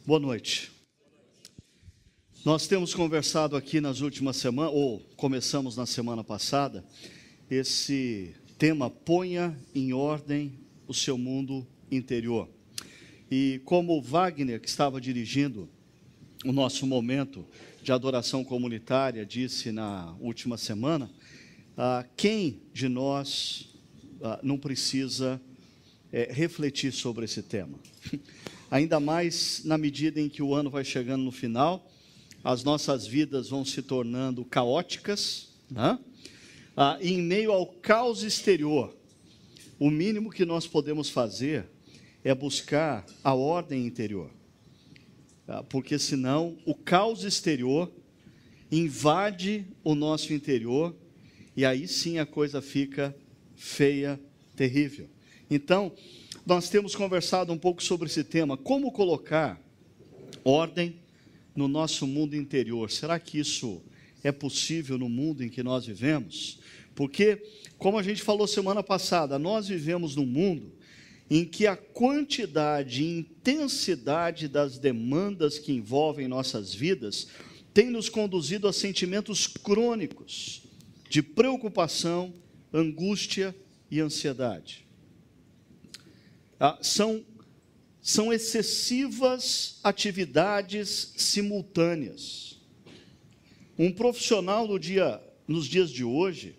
Boa noite. Nós temos conversado aqui nas últimas semanas, ou começamos na semana passada, esse tema: ponha em ordem o seu mundo interior. E como o Wagner, que estava dirigindo o nosso momento de adoração comunitária, disse na última semana, quem de nós não precisa refletir sobre esse tema? Ainda mais na medida em que o ano vai chegando no final, as nossas vidas vão se tornando caóticas, né? E em meio ao caos exterior, o mínimo que nós podemos fazer é buscar a ordem interior, porque senão o caos exterior invade o nosso interior e aí sim a coisa fica feia, terrível. Então, nós temos conversado um pouco sobre esse tema: como colocar ordem no nosso mundo interior. Será que isso é possível no mundo em que nós vivemos? Porque, como a gente falou semana passada, nós vivemos num mundo em que a quantidade e intensidade das demandas que envolvem nossas vidas tem nos conduzido a sentimentos crônicos de preocupação, angústia e ansiedade. São excessivas atividades simultâneas. Um profissional nos dias de hoje,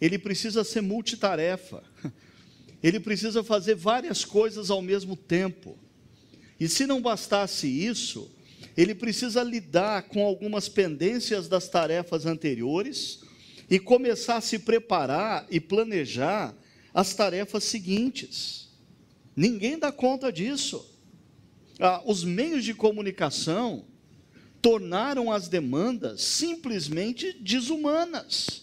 ele precisa ser multitarefa. Ele precisa fazer várias coisas ao mesmo tempo. E se não bastasse isso, ele precisa lidar com algumas pendências das tarefas anteriores e começar a se preparar e planejar as tarefas seguintes. Ninguém dá conta disso. Os meios de comunicação tornaram as demandas simplesmente desumanas.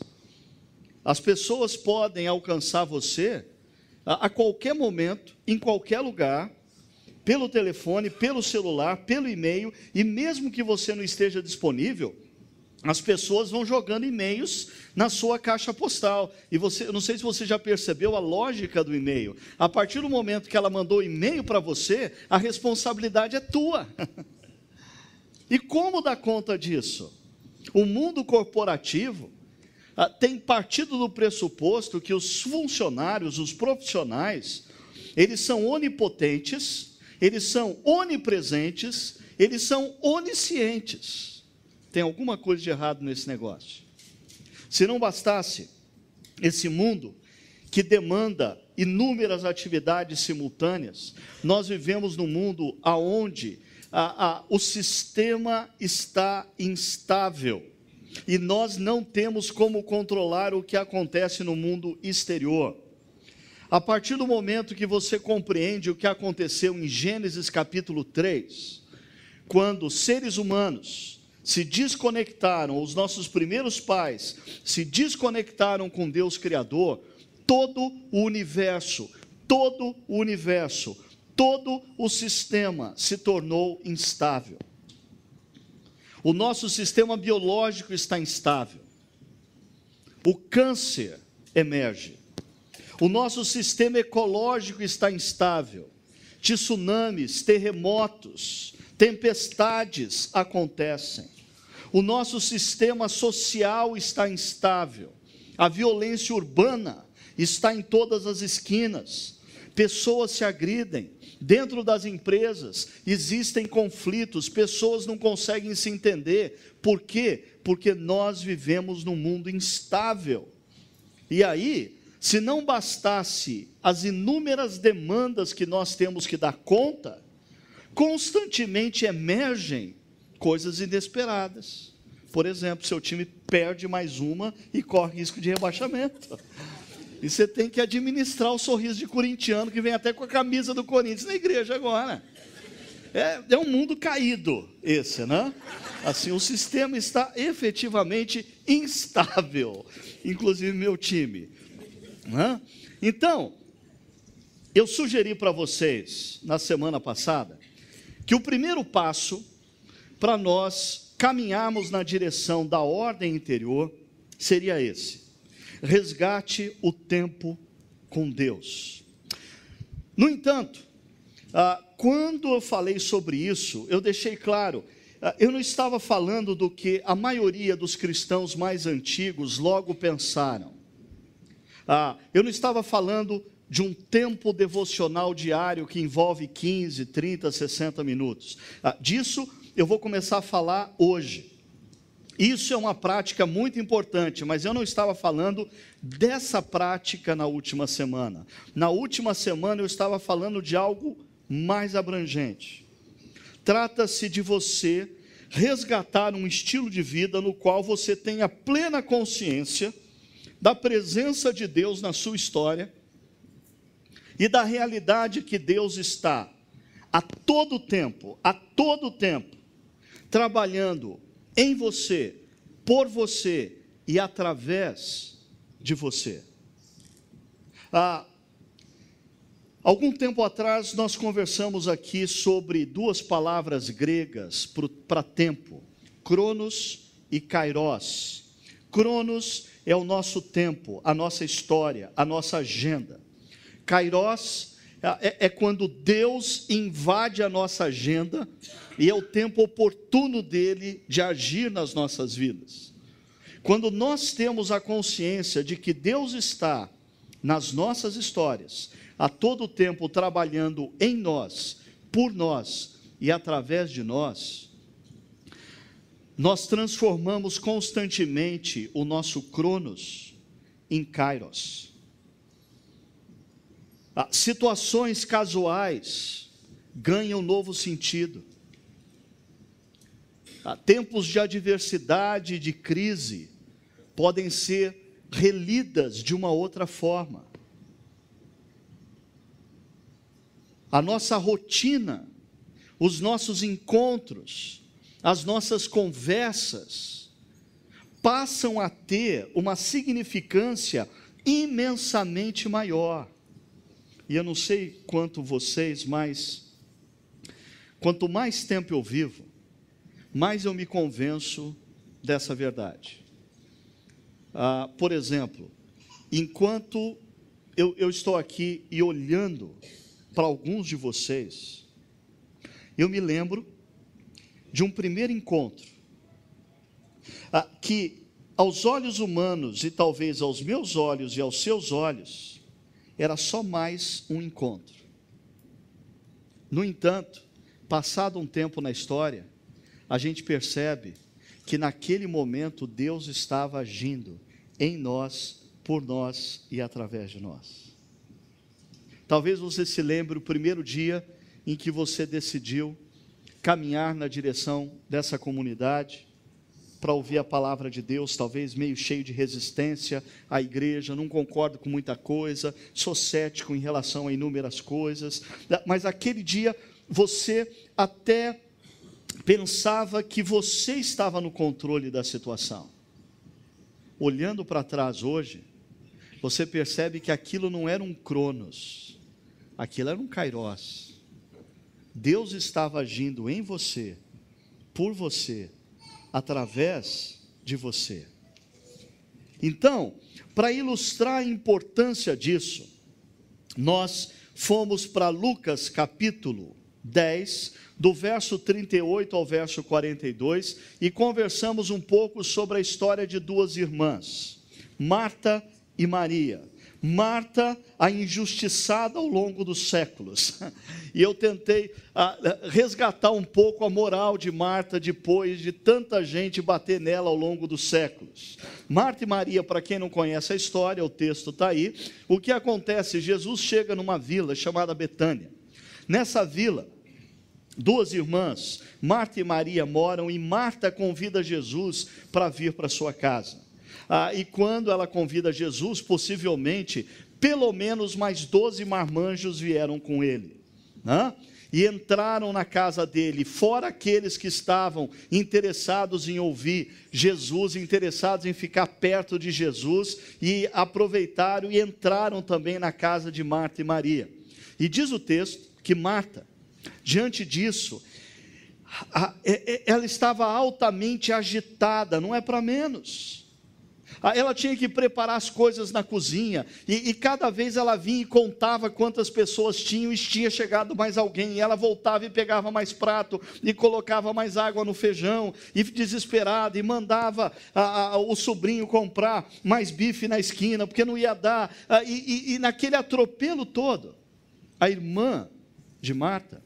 As pessoas podem alcançar você a qualquer momento, em qualquer lugar, pelo telefone, pelo celular, pelo e-mail, e mesmo que você não esteja disponível, as pessoas vão jogando e-mails na sua caixa postal. E eu não sei se você já percebeu a lógica do e-mail. A partir do momento que ela mandou e-mail para você, a responsabilidade é tua. E como dar conta disso? O mundo corporativo tem partido do pressuposto que os funcionários, os profissionais, eles são onipotentes, eles são onipresentes, eles são oniscientes. Tem alguma coisa de errado nesse negócio. Se não bastasse esse mundo que demanda inúmeras atividades simultâneas, nós vivemos num mundo onde o sistema está instável e nós não temos como controlar o que acontece no mundo exterior. A partir do momento que você compreende o que aconteceu em Gênesis capítulo 3, quando seres humanos se desconectaram, os nossos primeiros pais se desconectaram com Deus Criador, todo o sistema se tornou instável. O nosso sistema biológico está instável. O câncer emerge. O nosso sistema ecológico está instável. Tsunamis, terremotos, tempestades acontecem. O nosso sistema social está instável. A violência urbana está em todas as esquinas. Pessoas se agridem. Dentro das empresas existem conflitos. Pessoas não conseguem se entender. Por quê? Porque nós vivemos num mundo instável. E aí, se não bastasse as inúmeras demandas que nós temos que dar conta, constantemente emergem coisas inesperadas. Por exemplo, seu time perde mais uma e corre risco de rebaixamento. E você tem que administrar o sorriso de corintiano que vem até com a camisa do Corinthians na igreja agora. É um mundo caído esse, né? Assim, o sistema está efetivamente instável, inclusive meu time. Né? Então, eu sugeri para vocês, na semana passada, que o primeiro passo para nós caminharmos na direção da ordem interior seria esse: resgate o tempo com Deus. No entanto, Quando eu falei sobre isso, eu deixei claro, eu não estava falando do que a maioria dos cristãos mais antigos logo pensaram. Eu não estava falando de um tempo devocional diário que envolve 15, 30, 60 minutos. Disso eu vou começar a falar hoje. Isso é uma prática muito importante, mas eu não estava falando dessa prática na última semana. Na última semana eu estava falando de algo mais abrangente. Trata-se de você resgatar um estilo de vida no qual você tenha plena consciência da presença de Deus na sua história e da realidade que Deus está a todo tempo, trabalhando em você, por você e através de você. Algum tempo atrás nós conversamos aqui sobre duas palavras gregas para tempo, cronos e kairos. Cronos é o nosso tempo, a nossa história, a nossa agenda. Kairos é quando Deus invade a nossa agenda e é o tempo oportuno dele de agir nas nossas vidas. Quando nós temos a consciência de que Deus está nas nossas histórias, a todo tempo trabalhando em nós, por nós e através de nós, nós transformamos constantemente o nosso cronos em kairos. Situações casuais ganham novo sentido. Tempos de adversidade, de crise, podem ser relidas de uma outra forma. A nossa rotina, os nossos encontros, as nossas conversas, passam a ter uma significância imensamente maior. E eu não sei quanto vocês, mas quanto mais tempo eu vivo, mais eu me convenço dessa verdade. Por exemplo, enquanto eu estou aqui e olhando para alguns de vocês, eu me lembro de um primeiro encontro, que aos olhos humanos e talvez aos meus olhos e aos seus olhos, era só mais um encontro. No entanto, passado um tempo na história, a gente percebe que naquele momento Deus estava agindo em nós, por nós e através de nós. Talvez você se lembre o primeiro dia em que você decidiu caminhar na direção dessa comunidade, para ouvir a palavra de Deus, talvez meio cheio de resistência à igreja, não concordo com muita coisa, sou cético em relação a inúmeras coisas, mas aquele dia você até pensava que você estava no controle da situação. Olhando para trás hoje, você percebe que aquilo não era um cronos, aquilo era um kairos. Deus estava agindo em você, por você, através de você. Então, para ilustrar a importância disso, nós fomos para Lucas capítulo 10, do verso 38 ao verso 42, e conversamos um pouco sobre a história de duas irmãs, Marta e Maria. Marta, a injustiçada ao longo dos séculos, e eu tentei resgatar um pouco a moral de Marta depois de tanta gente bater nela ao longo dos séculos. Marta e Maria, para quem não conhece a história, o texto está aí. O que acontece? Jesus chega numa vila chamada Betânia. Nessa vila, duas irmãs, Marta e Maria, moram, e Marta convida Jesus para vir para sua casa. E quando ela convida Jesus, possivelmente, pelo menos mais 12 marmanjos vieram com ele, e entraram na casa dele, fora aqueles que estavam interessados em ouvir Jesus, interessados em ficar perto de Jesus, e aproveitaram e entraram também na casa de Marta e Maria. E diz o texto que Marta, diante disso, ela estava altamente agitada, não é para menos. Ela tinha que preparar as coisas na cozinha, e cada vez ela vinha e contava quantas pessoas tinham, e tinha chegado mais alguém, e ela voltava e pegava mais prato, e colocava mais água no feijão, e desesperada, e mandava o sobrinho comprar mais bife na esquina, porque não ia dar, e naquele atropelo todo, a irmã de Marta,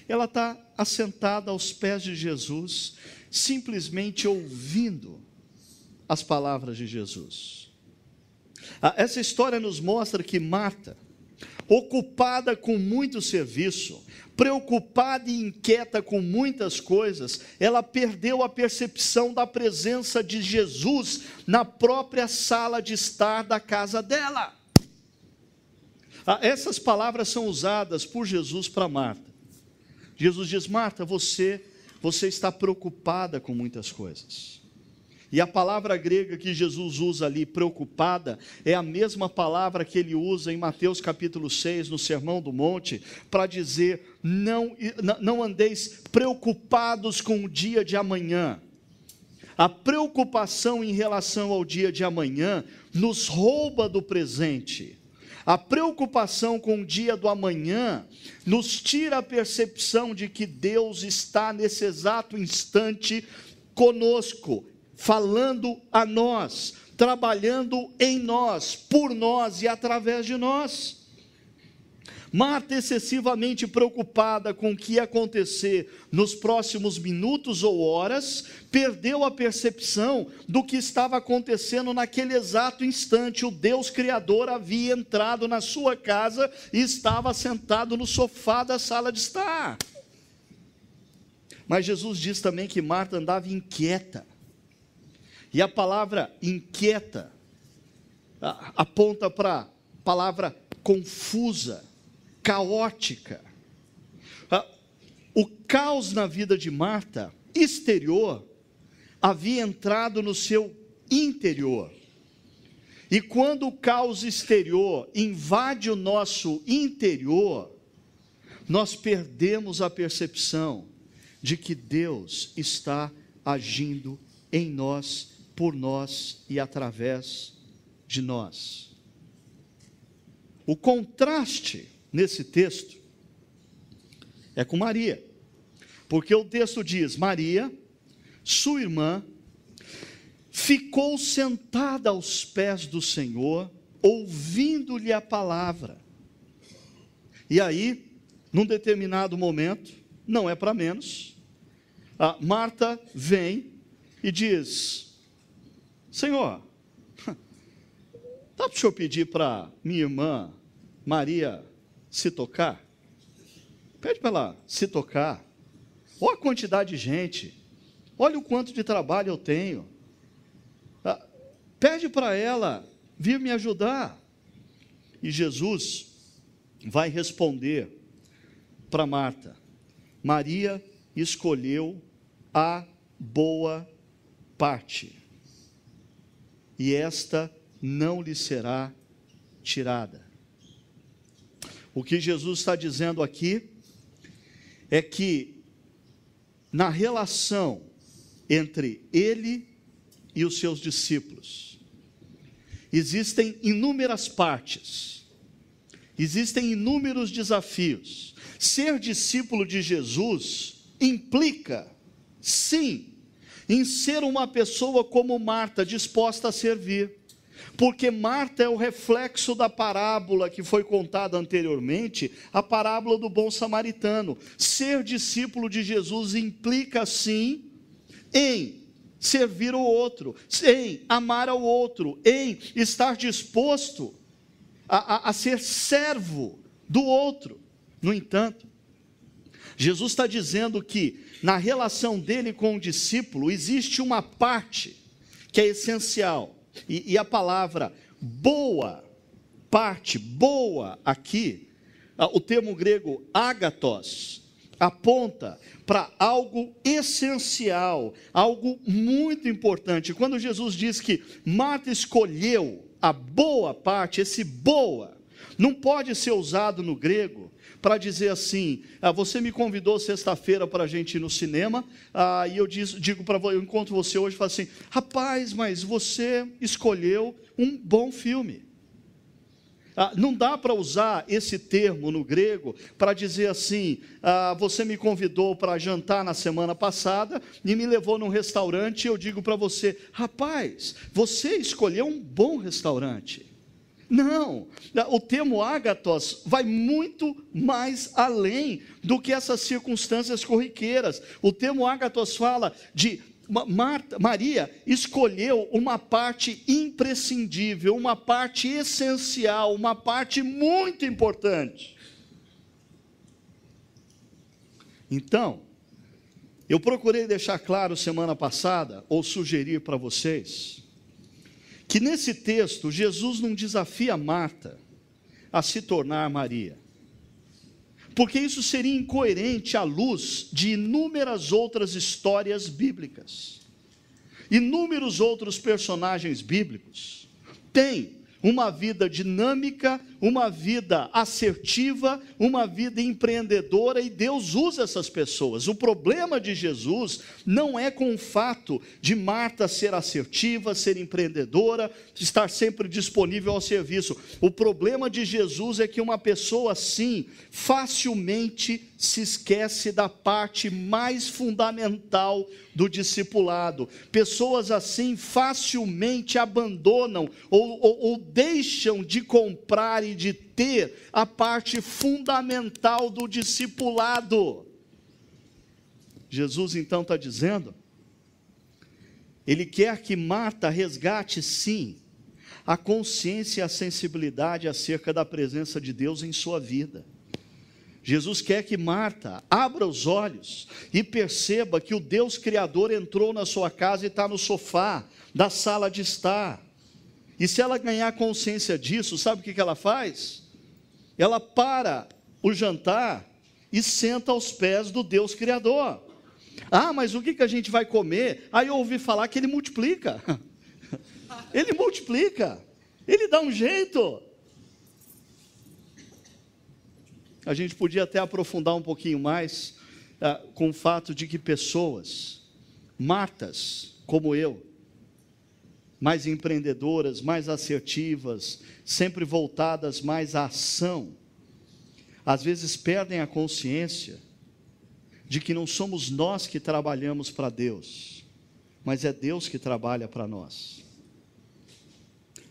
ela está assentada aos pés de Jesus, simplesmente ouvindo as palavras de Jesus. Essa história nos mostra que Marta, ocupada com muito serviço, preocupada e inquieta com muitas coisas, ela perdeu a percepção da presença de Jesus na própria sala de estar da casa dela. Essas palavras são usadas por Jesus para Marta. Jesus diz: Marta, você está preocupada com muitas coisas. E a palavra grega que Jesus usa ali, preocupada, é a mesma palavra que ele usa em Mateus capítulo 6, no Sermão do Monte, para dizer: não andeis preocupados com o dia de amanhã. A preocupação em relação ao dia de amanhã nos rouba do presente. A preocupação com o dia do amanhã nos tira a percepção de que Deus está nesse exato instante conosco, falando a nós, trabalhando em nós, por nós e através de nós. Marta, excessivamente preocupada com o que ia acontecer nos próximos minutos ou horas, perdeu a percepção do que estava acontecendo naquele exato instante. O Deus Criador havia entrado na sua casa e estava sentado no sofá da sala de estar. Mas Jesus diz também que Marta andava inquieta. E a palavra inquieta aponta para a palavra confusa, caótica. O caos na vida de Marta, exterior, havia entrado no seu interior. E quando o caos exterior invade o nosso interior, nós perdemos a percepção de que Deus está agindo em nós, por nós e através de nós. O contraste nesse texto é com Maria, porque o texto diz: Maria, sua irmã, ficou sentada aos pés do Senhor, ouvindo-lhe a palavra. E aí, num determinado momento, não é para menos, Marta vem e diz: Senhor, dá para o senhor pedir para minha irmã Maria se tocar? Pede para ela se tocar. Olha a quantidade de gente, olha o quanto de trabalho eu tenho. Pede para ela vir me ajudar. E Jesus vai responder para Marta: Maria escolheu a boa parte, e esta não lhe será tirada. O que Jesus está dizendo aqui é que na relação entre ele e os seus discípulos existem inúmeras partes, existem inúmeros desafios. Ser discípulo de Jesus implica, sim, em ser uma pessoa como Marta, disposta a servir. Porque Marta é o reflexo da parábola que foi contada anteriormente, a parábola do bom samaritano. Ser discípulo de Jesus implica, sim, em servir o outro, em amar ao outro, em estar disposto a ser servo do outro. No entanto, Jesus está dizendo que na relação dele com o discípulo existe uma parte que é essencial. E a palavra boa, parte, boa aqui, o termo grego agathos, aponta para algo essencial, algo muito importante. Quando Jesus diz que Marta escolheu a boa parte, esse boa não pode ser usado no grego para dizer assim, você me convidou sexta-feira para a gente ir no cinema, e eu digo para você, eu encontro você hoje e falo assim, rapaz, mas você escolheu um bom filme. Não dá para usar esse termo no grego para dizer assim, você me convidou para jantar na semana passada e me levou num restaurante e eu digo para você, rapaz, você escolheu um bom restaurante. Não, o termo ágathos vai muito mais além do que essas circunstâncias corriqueiras. O termo ágathos fala de Maria escolheu uma parte imprescindível, uma parte essencial, uma parte muito importante. Então, eu procurei deixar claro semana passada, ou sugerir para vocês, que nesse texto Jesus não desafia Marta a se tornar Maria, porque isso seria incoerente à luz de inúmeras outras histórias bíblicas. Inúmeros outros personagens bíblicos têm uma vida dinâmica, uma vida assertiva, uma vida empreendedora, e Deus usa essas pessoas. O problema de Jesus não é com o fato de Marta ser assertiva, ser empreendedora, estar sempre disponível ao serviço. O problema de Jesus é que uma pessoa assim facilmente se esquece da parte mais fundamental do discipulado. Pessoas assim facilmente abandonam ou deixam de comprar e de ter a parte fundamental do discipulado. Jesus então está dizendo, Ele quer que Marta resgate sim a consciência e a sensibilidade acerca da presença de Deus em sua vida. Jesus quer que Marta abra os olhos e perceba que o Deus Criador entrou na sua casa e está no sofá da sala de estar. E se ela ganhar consciência disso, sabe o que ela faz? Ela para o jantar e senta aos pés do Deus Criador. Mas o que a gente vai comer? Aí eu ouvi falar que Ele multiplica. Ele multiplica. Ele dá um jeito. A gente podia até aprofundar um pouquinho mais com o fato de que pessoas, Martas, como eu, mais empreendedoras, mais assertivas, sempre voltadas mais à ação, às vezes perdem a consciência de que não somos nós que trabalhamos para Deus, mas é Deus que trabalha para nós.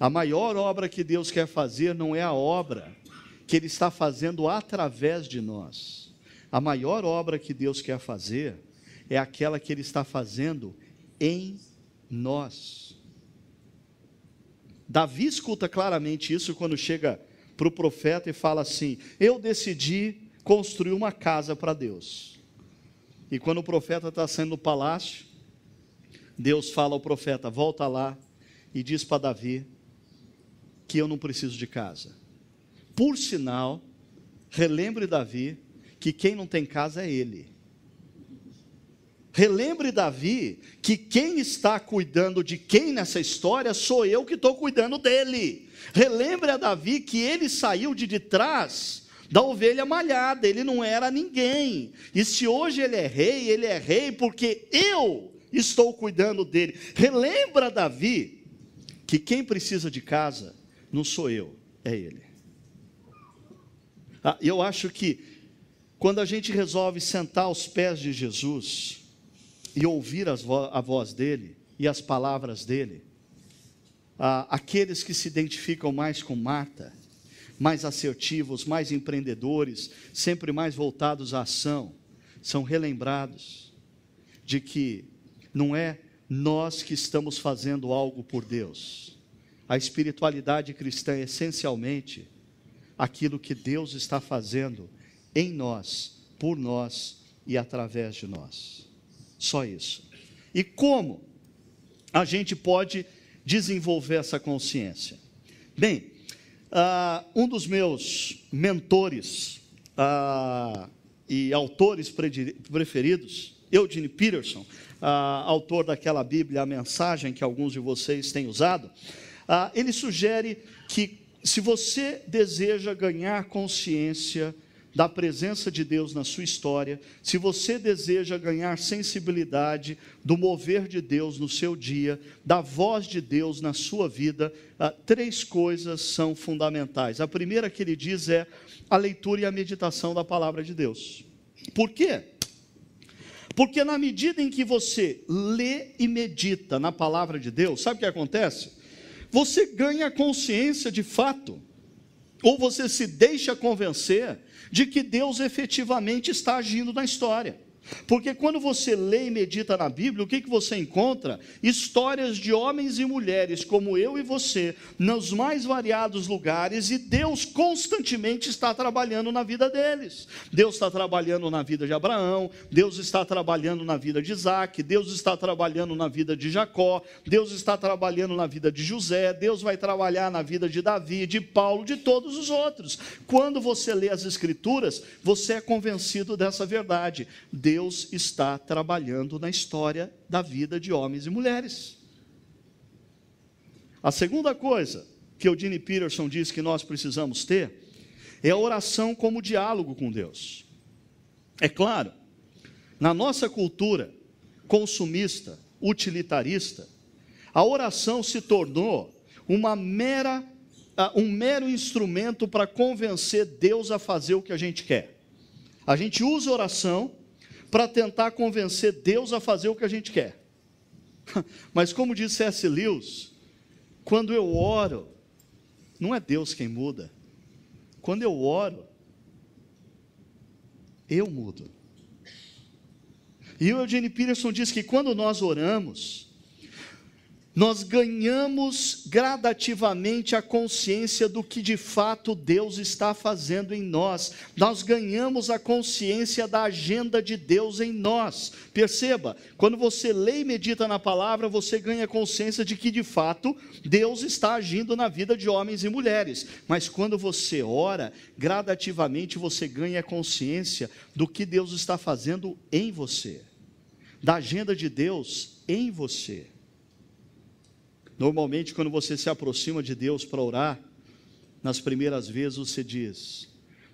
A maior obra que Deus quer fazer não é a obra que Ele está fazendo através de nós. A maior obra que Deus quer fazer é aquela que Ele está fazendo em nós. Davi escuta claramente isso quando chega para o profeta e fala assim, eu decidi construir uma casa para Deus. E quando o profeta está saindo no palácio, Deus fala ao profeta, volta lá e diz para Davi que eu não preciso de casa. Por sinal, relembre Davi que quem não tem casa é ele. Relembre Davi que quem está cuidando de quem nessa história sou eu que estou cuidando dele. Relembre a Davi que ele saiu de trás da ovelha malhada, ele não era ninguém. E se hoje ele é rei porque eu estou cuidando dele. Relembra Davi que quem precisa de casa não sou eu, é ele. Eu acho que quando a gente resolve sentar aos pés de Jesus e ouvir a voz dele e as palavras dele, aqueles que se identificam mais com Marta, mais assertivos, mais empreendedores, sempre mais voltados à ação, são relembrados de que não é nós que estamos fazendo algo por Deus. A espiritualidade cristã é essencialmente aquilo que Deus está fazendo em nós, por nós e através de nós. Só isso. E como a gente pode desenvolver essa consciência? Bem, um dos meus mentores e autores preferidos, Eugene Peterson, autor daquela Bíblia, A Mensagem, que alguns de vocês têm usado, ele sugere que se você deseja ganhar consciência da presença de Deus na sua história, se você deseja ganhar sensibilidade do mover de Deus no seu dia, da voz de Deus na sua vida, 3 coisas são fundamentais. A primeira que ele diz é a leitura e a meditação da palavra de Deus. Por quê? Porque na medida em que você lê e medita na palavra de Deus, sabe o que acontece? Você ganha consciência de fato, ou você se deixa convencer de que Deus efetivamente está agindo na história. Porque quando você lê e medita na Bíblia, o que você encontra? Histórias de homens e mulheres como eu e você, nos mais variados lugares, e Deus constantemente está trabalhando na vida deles. Deus está trabalhando na vida de Abraão, Deus está trabalhando na vida de Isaac, Deus está trabalhando na vida de Jacó, Deus está trabalhando na vida de José, Deus vai trabalhar na vida de Davi, de Paulo, de todos os outros. Quando você lê as Escrituras, você é convencido dessa verdade. Deus está trabalhando na história da vida de homens e mulheres. A segunda coisa que Eugene Peterson diz que nós precisamos ter é a oração como diálogo com Deus. É claro, na nossa cultura consumista, utilitarista, a oração se tornou um mero instrumento para convencer Deus a fazer o que a gente quer. A gente usa a oração para tentar convencer Deus a fazer o que a gente quer. Mas como disse C.S. Lewis, quando eu oro, não é Deus quem muda. Quando eu oro, eu mudo. E o Eugene Peterson diz que quando nós oramos, nós ganhamos gradativamente a consciência do que de fato Deus está fazendo em nós. Nós ganhamos a consciência da agenda de Deus em nós. Perceba, quando você lê e medita na palavra, você ganha consciência de que de fato Deus está agindo na vida de homens e mulheres. Mas quando você ora, gradativamente você ganha consciência do que Deus está fazendo em você, da agenda de Deus em você. Normalmente, quando você se aproxima de Deus para orar, nas primeiras vezes você diz: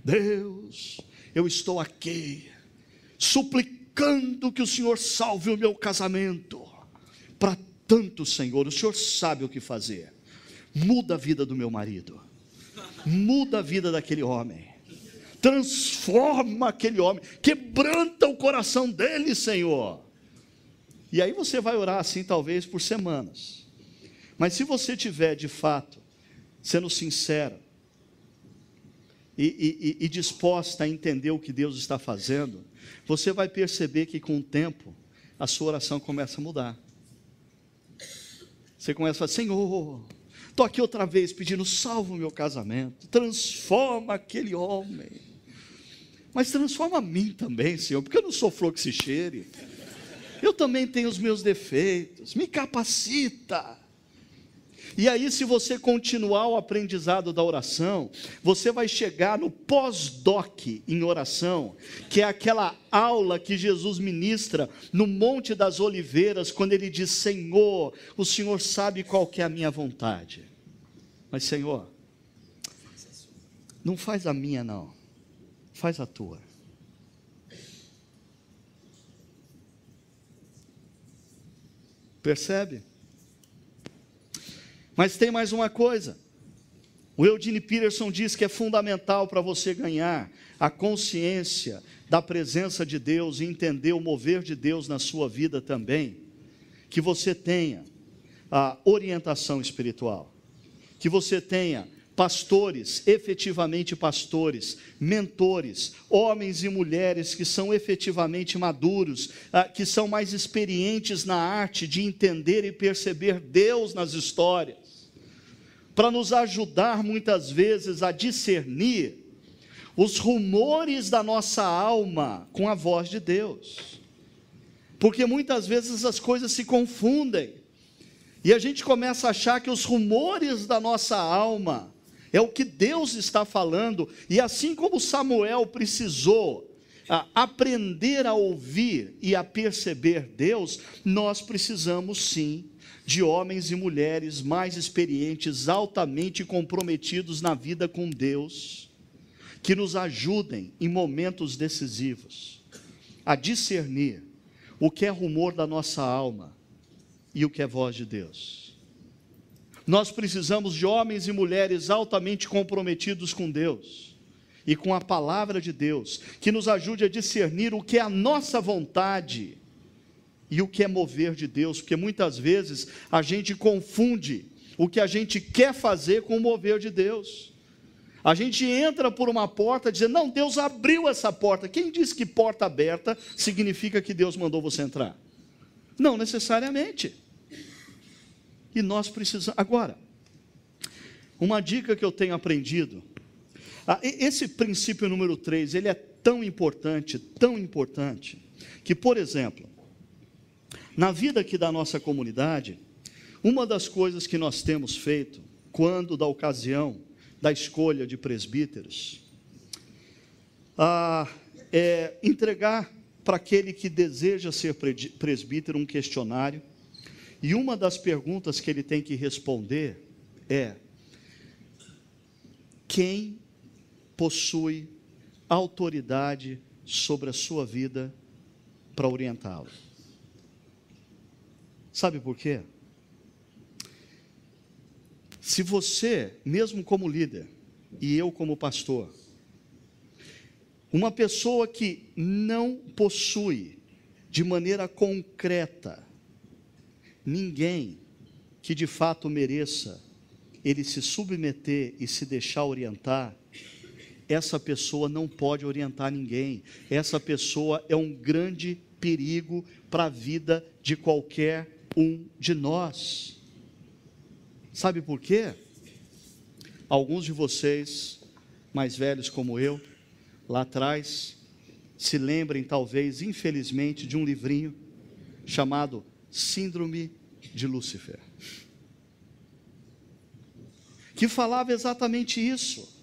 Deus, eu estou aqui, suplicando que o Senhor salve o meu casamento. Para tanto, Senhor, o Senhor sabe o que fazer. Muda a vida do meu marido, muda a vida daquele homem, transforma aquele homem, quebranta o coração dele, Senhor. E aí você vai orar assim talvez por semanas. Mas se você estiver, de fato, sendo sincero e disposta a entender o que Deus está fazendo, você vai perceber que com o tempo, a sua oração começa a mudar. Você começa a falar: Senhor, estou aqui outra vez pedindo, salva o meu casamento, transforma aquele homem. Mas transforma a mim também, Senhor, porque eu não sou flor que se cheire. Eu também tenho os meus defeitos, me capacita. E aí, se você continuar o aprendizado da oração, você vai chegar no pós-doc em oração, que é aquela aula que Jesus ministra no Monte das Oliveiras, quando ele diz: Senhor, o Senhor sabe qual que é a minha vontade. Mas, Senhor, não faz a minha não, faz a tua. Percebe? Mas tem mais uma coisa. O Eugene Peterson diz que é fundamental para você ganhar a consciência da presença de Deus e entender o mover de Deus na sua vida também, que você tenha a orientação espiritual, que você tenha pastores, efetivamente pastores, mentores, homens e mulheres que são efetivamente maduros, que são mais experientes na arte de entender e perceber Deus nas histórias, para nos ajudar muitas vezes a discernir os rumores da nossa alma com a voz de Deus, porque muitas vezes as coisas se confundem, e a gente começa a achar que os rumores da nossa alma é o que Deus está falando, e assim como Samuel precisou aprender a ouvir e a perceber Deus, nós precisamos sim de homens e mulheres mais experientes, altamente comprometidos na vida com Deus, que nos ajudem em momentos decisivos a discernir o que é rumor da nossa alma e o que é voz de Deus. Nós precisamos de homens e mulheres altamente comprometidos com Deus e com a palavra de Deus, que nos ajude a discernir o que é a nossa vontade e o que é mover de Deus, porque muitas vezes a gente confunde o que a gente quer fazer com o mover de Deus. A gente entra por uma porta dizendo, não, Deus abriu essa porta. Quem disse que porta aberta significa que Deus mandou você entrar? Não necessariamente. E nós precisamos... Agora, uma dica que eu tenho aprendido, esse princípio número 3, ele é tão importante, que, por exemplo, na vida aqui da nossa comunidade, uma das coisas que nós temos feito, quando da ocasião da escolha de presbíteros, é entregar para aquele que deseja ser presbítero um questionário, e uma das perguntas que ele tem que responder é: quem possui autoridade sobre a sua vida para orientá-lo? Sabe por quê? Se você, mesmo como líder, e eu como pastor, uma pessoa que não possui de maneira concreta ninguém que de fato mereça ele se submeter e se deixar orientar, essa pessoa não pode orientar ninguém. Essa pessoa é um grande perigo para a vida de qualquer um de nós. Sabe por quê? Alguns de vocês, mais velhos como eu, lá atrás, se lembrem talvez, infelizmente, de um livrinho chamado Síndrome de Lúcifer, que falava exatamente isso.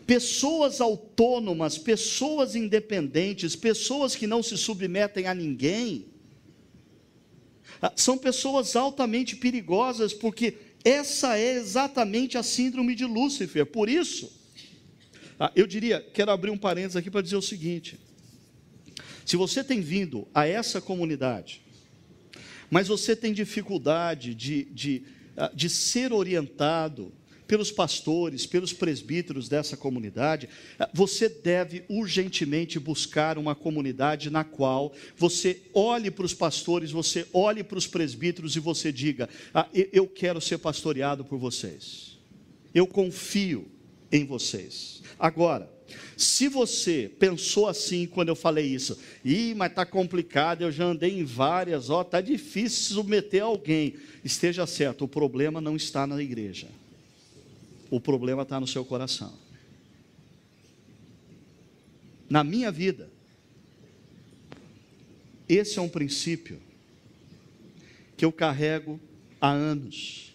Pessoas autônomas, pessoas independentes, pessoas que não se submetem a ninguém, são pessoas altamente perigosas, porque essa é exatamente a síndrome de Lúcifer. Por isso, eu quero abrir um parênteses aqui para dizer o seguinte: se você tem vindo a essa comunidade, mas você tem dificuldade de ser orientado pelos pastores, pelos presbíteros dessa comunidade, você deve urgentemente buscar uma comunidade na qual você olhe para os pastores, você olhe para os presbíteros e você diga: eu quero ser pastoreado por vocês, eu confio em vocês. Agora, se você pensou assim quando eu falei isso, mas está complicado, eu já andei em várias, está difícil submeter alguém, esteja certo, o problema não está na igreja. O problema está no seu coração. Na minha vida, esse é um princípio que eu carrego há anos,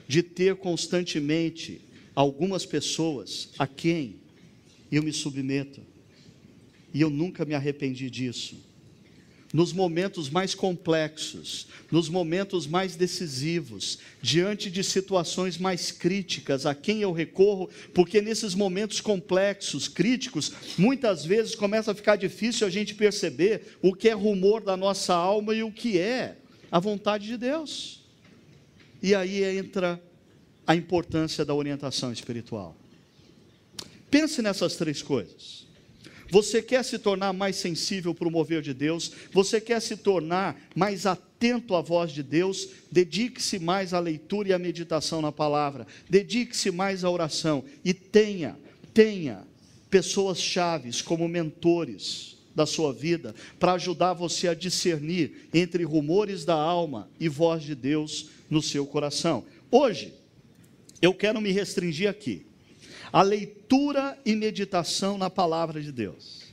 de ter constantemente algumas pessoas a quem eu me submeto, e eu nunca me arrependi disso. Nos momentos mais complexos, nos momentos mais decisivos, diante de situações mais críticas, a quem eu recorro, porque nesses momentos complexos, críticos, muitas vezes começa a ficar difícil a gente perceber o que é rumor da nossa alma e o que é a vontade de Deus. E aí entra a importância da orientação espiritual. Pense nessas 3 coisas. Você quer se tornar mais sensível para o mover de Deus? Você quer se tornar mais atento à voz de Deus? Dedique-se mais à leitura e à meditação na palavra. Dedique-se mais à oração. E tenha pessoas chaves como mentores da sua vida, para ajudar você a discernir entre rumores da alma e voz de Deus no seu coração. Hoje, eu quero me restringir aqui a leitura e meditação na palavra de Deus.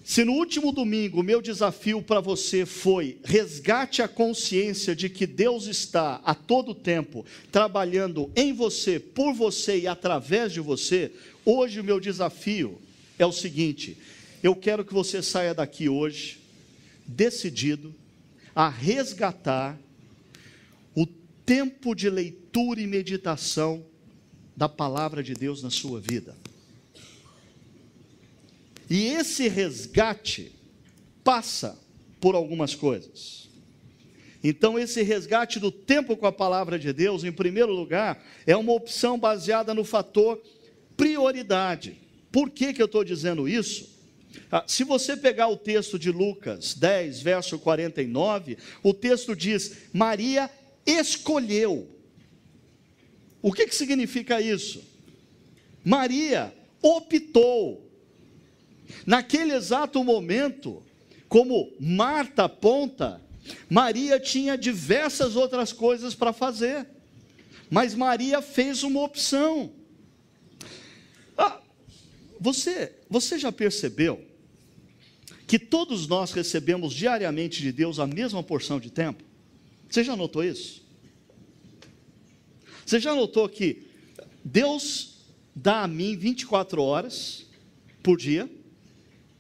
Se no último domingo o meu desafio para você foi: resgate a consciência de que Deus está a todo tempo trabalhando em você, por você e através de você, hoje o meu desafio é o seguinte: eu quero que você saia daqui hoje decidido a resgatar o tempo de leitura e meditação da palavra de Deus na sua vida. E esse resgate passa por algumas coisas. Então, esse resgate do tempo com a palavra de Deus, em primeiro lugar, é uma opção baseada no fator prioridade. Por que eu estou dizendo isso? Se você pegar o texto de Lucas 10, verso 49, o texto diz: Maria escolheu. O que significa isso? Maria optou. Naquele exato momento, como Marta aponta, Maria tinha diversas outras coisas para fazer, mas Maria fez uma opção. Você já percebeu que todos nós recebemos diariamente de Deus a mesma porção de tempo? Você já notou isso? Você já notou que Deus dá a mim 24 horas por dia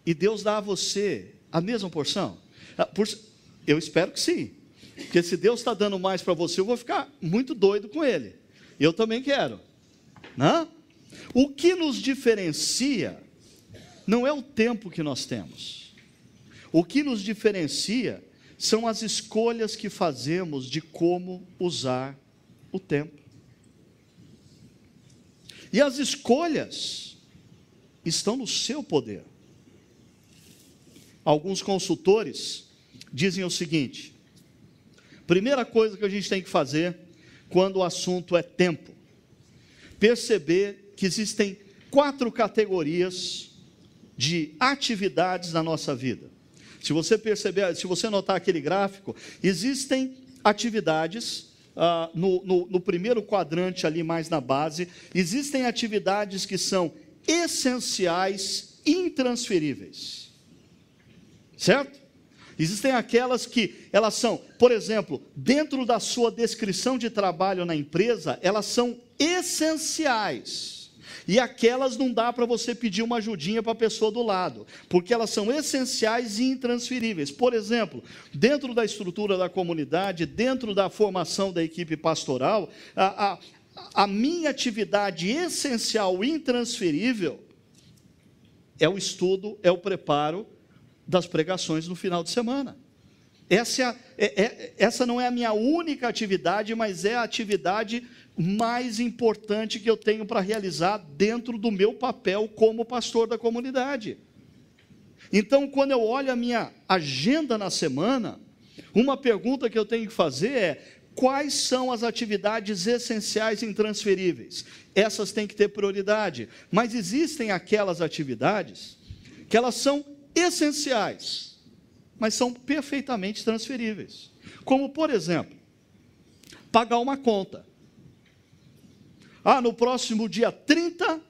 e Deus dá a você a mesma porção? Eu espero que sim, porque se Deus está dando mais para você, eu vou ficar muito doido com Ele. Eu também quero, né? O que nos diferencia não é o tempo que nós temos. O que nos diferencia são as escolhas que fazemos de como usar o tempo. E as escolhas estão no seu poder. Alguns consultores dizem o seguinte: primeira coisa que a gente tem que fazer quando o assunto é tempo, perceber que existem 4 categorias de atividades na nossa vida. Se você perceber, se você notar aquele gráfico, existem atividades, no primeiro quadrante ali mais na base, existem atividades que são essenciais, intransferíveis, certo? Existem aquelas que, elas são, por exemplo, dentro da sua descrição de trabalho na empresa, elas são essenciais. E aquelas não dá para você pedir uma ajudinha para a pessoa do lado, porque elas são essenciais e intransferíveis. Por exemplo, dentro da estrutura da comunidade, dentro da formação da equipe pastoral, a minha atividade essencial e intransferível é o estudo, é o preparo das pregações no final de semana. Essa não é a minha única atividade, mas é a atividade mais importante que eu tenho para realizar dentro do meu papel como pastor da comunidade. Então, quando eu olho a minha agenda na semana, uma pergunta que eu tenho que fazer é: quais são as atividades essenciais e intransferíveis? Essas têm que ter prioridade, mas existem aquelas atividades que elas são essenciais, mas são perfeitamente transferíveis. Como, por exemplo, pagar uma conta. No próximo dia 30,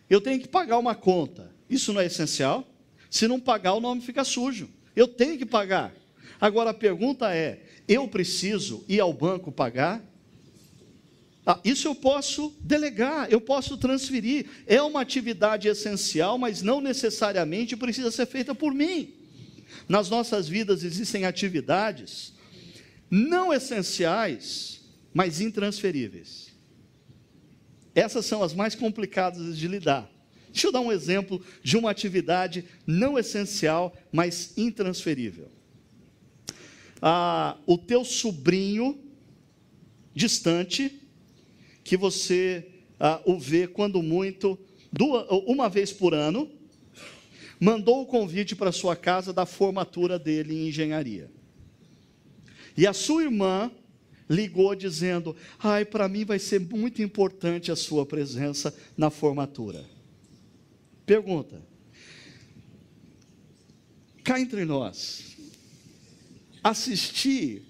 eu tenho que pagar uma conta. Isso não é essencial? Se não pagar, o nome fica sujo. Eu tenho que pagar. Agora, a pergunta é: eu preciso ir ao banco pagar? Isso eu posso delegar, eu posso transferir. É uma atividade essencial, mas não necessariamente precisa ser feita por mim. Nas nossas vidas existem atividades não essenciais, mas intransferíveis. Essas são as mais complicadas de lidar. Deixa eu dar um exemplo de uma atividade não essencial, mas intransferível. O teu sobrinho distante, que você o vê quando muito, uma vez por ano, mandou o convite para a sua casa da formatura dele em engenharia. E a sua irmã ligou dizendo: para mim vai ser muito importante a sua presença na formatura. Pergunta: cá entre nós, assistir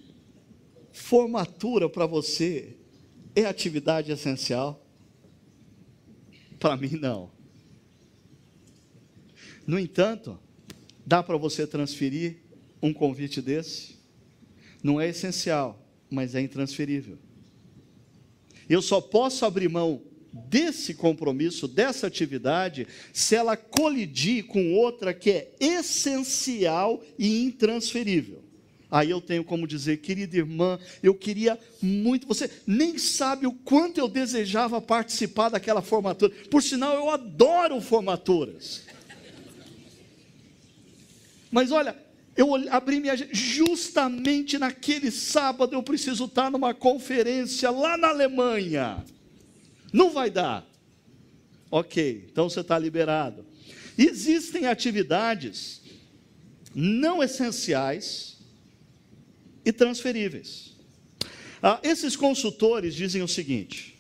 formatura para você é atividade essencial? Para mim, não. No entanto, dá para você transferir um convite desse? Não é essencial, mas é intransferível. Eu só posso abrir mão desse compromisso, dessa atividade, se ela colidir com outra que é essencial e intransferível. Aí eu tenho como dizer: querida irmã, eu queria muito, você nem sabe o quanto eu desejava participar daquela formatura. Por sinal, eu adoro formaturas. Mas olha, eu abri minha agenda, justamente naquele sábado eu preciso estar numa conferência lá na Alemanha. Não vai dar. Ok, então você está liberado. Existem atividades não essenciais e transferíveis. Esses consultores dizem o seguinte: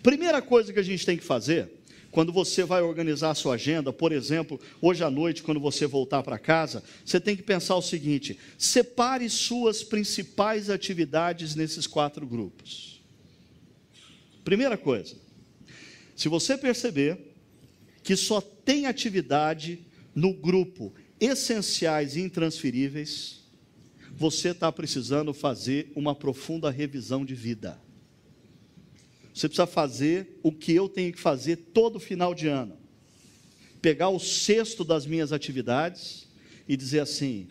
primeira coisa que a gente tem que fazer, quando você vai organizar a sua agenda, por exemplo, hoje à noite, quando você voltar para casa, você tem que pensar o seguinte: separe suas principais atividades nesses 4 grupos. Primeira coisa, se você perceber que só tem atividade no grupo essenciais e intransferíveis, você está precisando fazer uma profunda revisão de vida. Você precisa fazer o que eu tenho que fazer todo final de ano. Pegar o cesto das minhas atividades e dizer assim: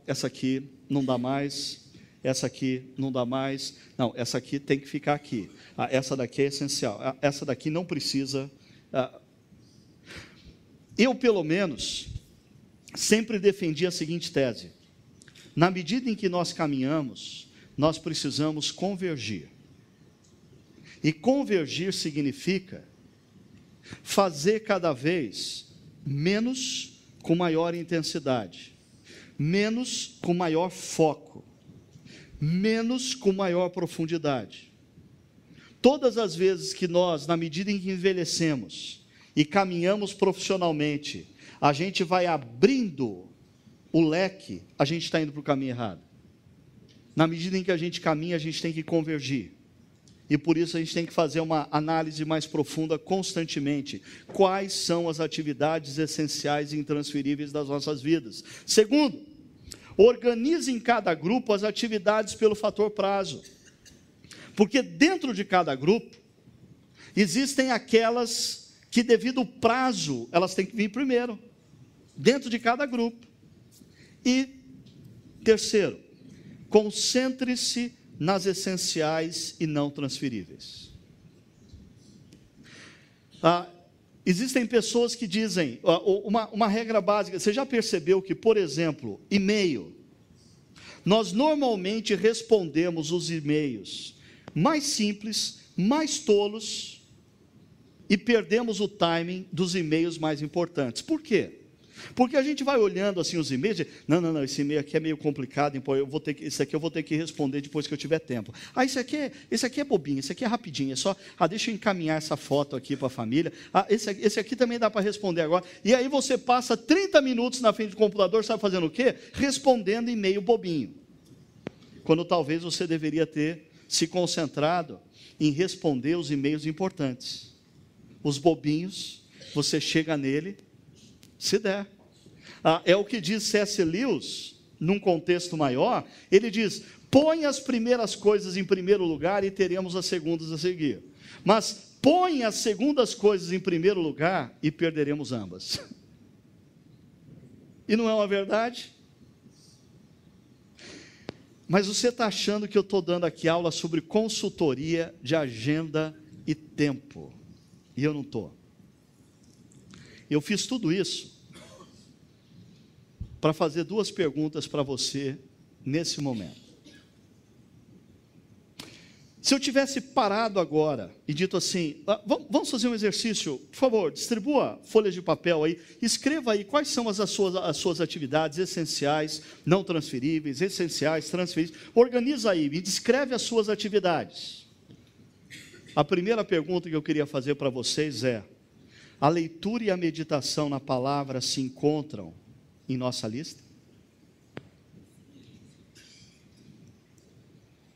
essa aqui não dá mais, essa aqui não dá mais, não, essa aqui tem que ficar aqui, essa daqui é essencial, essa daqui não precisa. Eu, pelo menos, sempre defendi a seguinte tese: na medida em que nós caminhamos, nós precisamos convergir. E convergir significa fazer cada vez menos com maior intensidade, menos com maior foco, menos com maior profundidade. Todas as vezes que nós, na medida em que envelhecemos e caminhamos profissionalmente, a gente vai abrindo o leque, a gente está indo para o caminho errado. Na medida em que a gente caminha, a gente tem que convergir. E por isso a gente tem que fazer uma análise mais profunda constantemente. Quais são as atividades essenciais e intransferíveis das nossas vidas? Segundo, organize em cada grupo as atividades pelo fator prazo. Porque dentro de cada grupo, existem aquelas que, devido ao prazo, elas têm que vir primeiro. Dentro de cada grupo. E, terceiro, concentre-se nas essenciais e não transferíveis. Existem pessoas que dizem, uma regra básica, você já percebeu que, por exemplo, e-mail, nós normalmente respondemos os e-mails mais simples, mais tolos, e perdemos o timing dos e-mails mais importantes. Por quê? Porque a gente vai olhando assim os e-mails, não, esse e-mail aqui é meio complicado, esse aqui eu vou ter que responder depois que eu tiver tempo. Esse aqui é bobinho, esse aqui é rapidinho, é só, deixa eu encaminhar essa foto aqui para a família, esse aqui também dá para responder agora. E aí você passa 30 minutos na frente do computador, sabe fazendo o quê? Respondendo e-mail bobinho. Quando talvez você deveria ter se concentrado em responder os e-mails importantes. Os bobinhos, você chega nele, se der. É o que diz C.S. Lewis, num contexto maior. Ele diz: põe as primeiras coisas em primeiro lugar e teremos as segundas a seguir. Mas põe as segundas coisas em primeiro lugar e perderemos ambas. E não é uma verdade? Mas você está achando que eu estou dando aqui aula sobre consultoria de agenda e tempo. E eu não estou. Eu fiz tudo isso para fazer 2 perguntas para você nesse momento. Se eu tivesse parado agora e dito assim: vamos fazer um exercício, por favor, distribua folhas de papel aí, escreva aí quais são as suas atividades essenciais, não transferíveis, essenciais, transferíveis, organiza aí e descreve as suas atividades. A primeira pergunta que eu queria fazer para vocês é: a leitura e a meditação na palavra se encontram em nossa lista?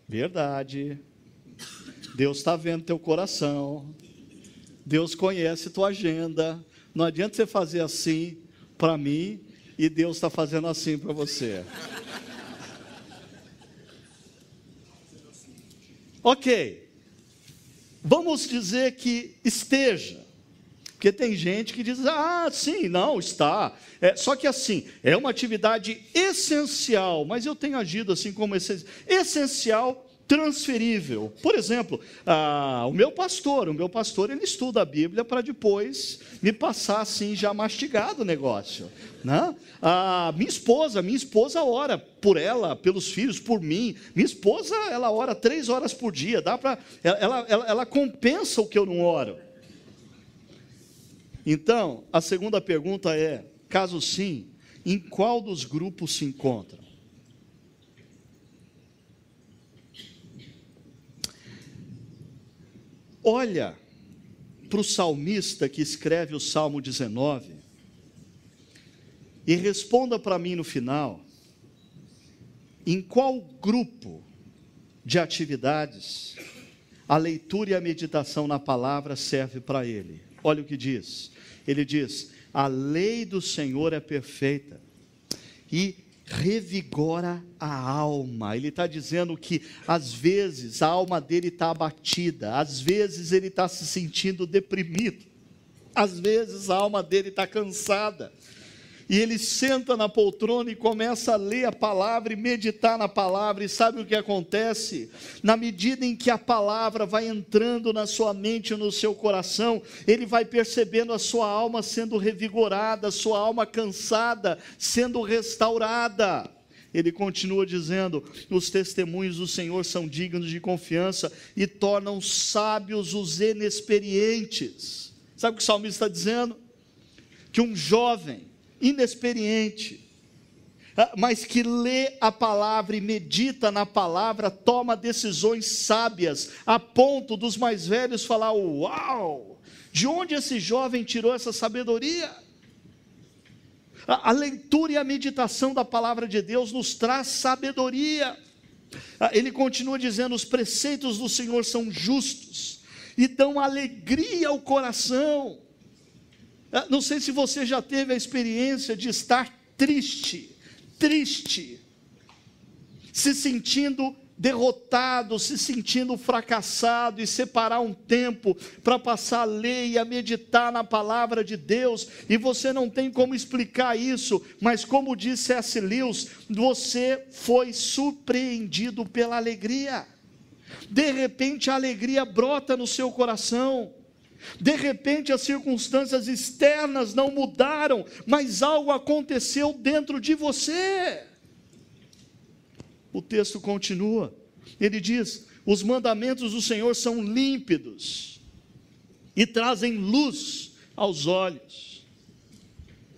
Verdade. Deus está vendo teu coração. Deus conhece tua agenda. Não adianta você fazer assim para mim e Deus está fazendo assim para você. Ok. Vamos dizer que esteja. Porque tem gente que diz: sim, não, está. Só que assim, é uma atividade essencial, mas eu tenho agido assim como essencial, transferível. Por exemplo, o meu pastor, ele estuda a Bíblia para depois me passar assim já mastigado o negócio, né? Minha esposa ora por ela, pelos filhos, por mim. Minha esposa, ela ora 3 horas por dia, ela compensa o que eu não oro. Então, a segunda pergunta é, caso sim, em qual dos grupos se encontra? Olha para o salmista que escreve o Salmo 19 e responda para mim no final, em qual grupo de atividades a leitura e a meditação na palavra serve para ele. Olha o que diz, ele diz, a lei do Senhor é perfeita e revigora a alma. Ele está dizendo que às vezes a alma dele está abatida, às vezes ele está se sentindo deprimido, às vezes a alma dele está cansada, e ele senta na poltrona e começa a ler a palavra e meditar na palavra, e sabe o que acontece? Na medida em que a palavra vai entrando na sua mente e no seu coração, ele vai percebendo a sua alma sendo revigorada, a sua alma cansada sendo restaurada. Ele continua dizendo, os testemunhos do Senhor são dignos de confiança e tornam sábios os inexperientes. Sabe o que o salmista está dizendo? Que um jovem inexperiente, mas que lê a palavra e medita na palavra, toma decisões sábias, a ponto dos mais velhos falar, uau, de onde esse jovem tirou essa sabedoria? A leitura e a meditação da palavra de Deus nos traz sabedoria. Ele continua dizendo, os preceitos do Senhor são justos, e dão alegria ao coração. Não sei se você já teve a experiência de estar triste, se sentindo derrotado, se sentindo fracassado, e separar um tempo para passar a ler e a meditar na palavra de Deus, e você não tem como explicar isso, mas como disse C.S. Lewis, você foi surpreendido pela alegria. De repente a alegria brota no seu coração. De repente as circunstâncias externas não mudaram, mas algo aconteceu dentro de você. O texto continua, ele diz, os mandamentos do Senhor são límpidos e trazem luz aos olhos.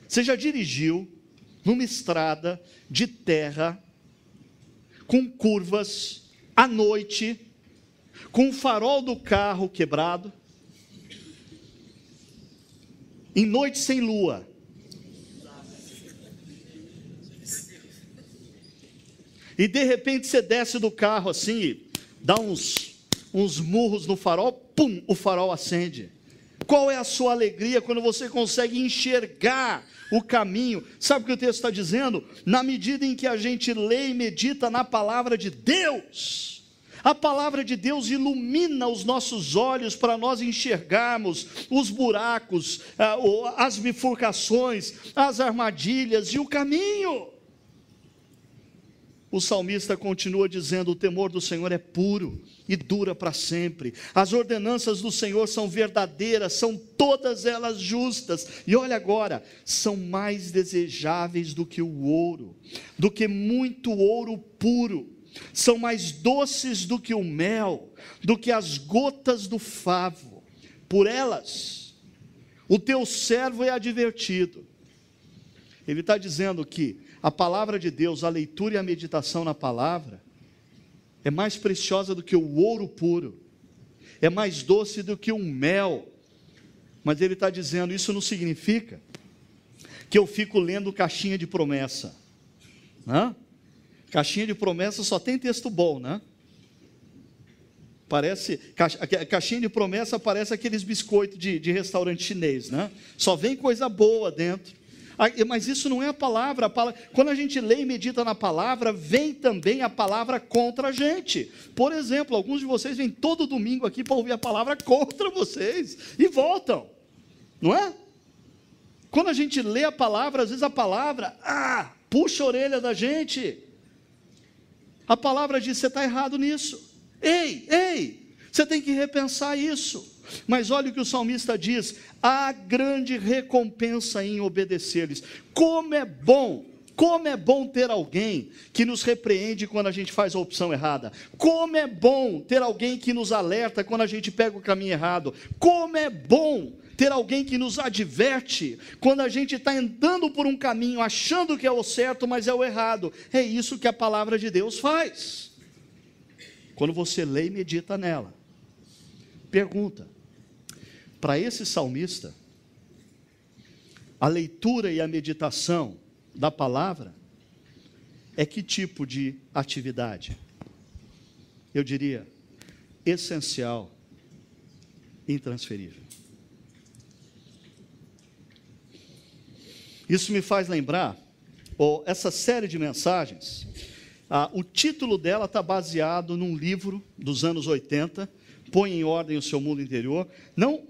Você já dirigiu numa estrada de terra, com curvas, à noite, com o farol do carro quebrado, em noite sem lua, e de repente você desce do carro assim, dá uns murros no farol, pum, o farol acende. Qual é a sua alegria quando você consegue enxergar o caminho? Sabe o que o texto está dizendo? Na medida em que a gente lê e medita na palavra de Deus, a palavra de Deus ilumina os nossos olhos para nós enxergarmos os buracos, as bifurcações, as armadilhas e o caminho. O salmista continua dizendo, o temor do Senhor é puro e dura para sempre. As ordenanças do Senhor são verdadeiras, são todas elas justas. E olha agora, são mais desejáveis do que o ouro, do que muito ouro puro. São mais doces do que o mel, do que as gotas do favo. Por elas, o teu servo é advertido. Ele está dizendo que a palavra de Deus, a leitura e a meditação na palavra, é mais preciosa do que o ouro puro, é mais doce do que um mel. Mas ele está dizendo, isso não significa que eu fico lendo caixinha de promessa, né? Caixinha de promessa só tem texto bom, né? Caixinha de promessa parece aqueles biscoitos de restaurante chinês, né? Só vem coisa boa dentro. Mas isso não é a palavra. Quando a gente lê e medita na palavra, vem também a palavra contra a gente. Por exemplo, alguns de vocês vêm todo domingo aqui para ouvir a palavra contra vocês e voltam, não é? Quando a gente lê a palavra, às vezes a palavra puxa a orelha da gente. A palavra diz, você está errado nisso. Ei, você tem que repensar isso. Mas olha o que o salmista diz: há grande recompensa em obedecer-lhes. Como é bom ter alguém que nos repreende quando a gente faz a opção errada. Como é bom ter alguém que nos alerta quando a gente pega o caminho errado. Como é bom ter alguém que nos adverte quando a gente está andando por um caminho, achando que é o certo, mas é o errado. É isso que a palavra de Deus faz. Quando você lê e medita nela, pergunta, para esse salmista, a leitura e a meditação da palavra é que tipo de atividade? Eu diria, essencial, intransferível. Isso me faz lembrar, essa série de mensagens, o título dela está baseado num livro dos anos 80, Põe em Ordem o Seu Mundo Interior. Não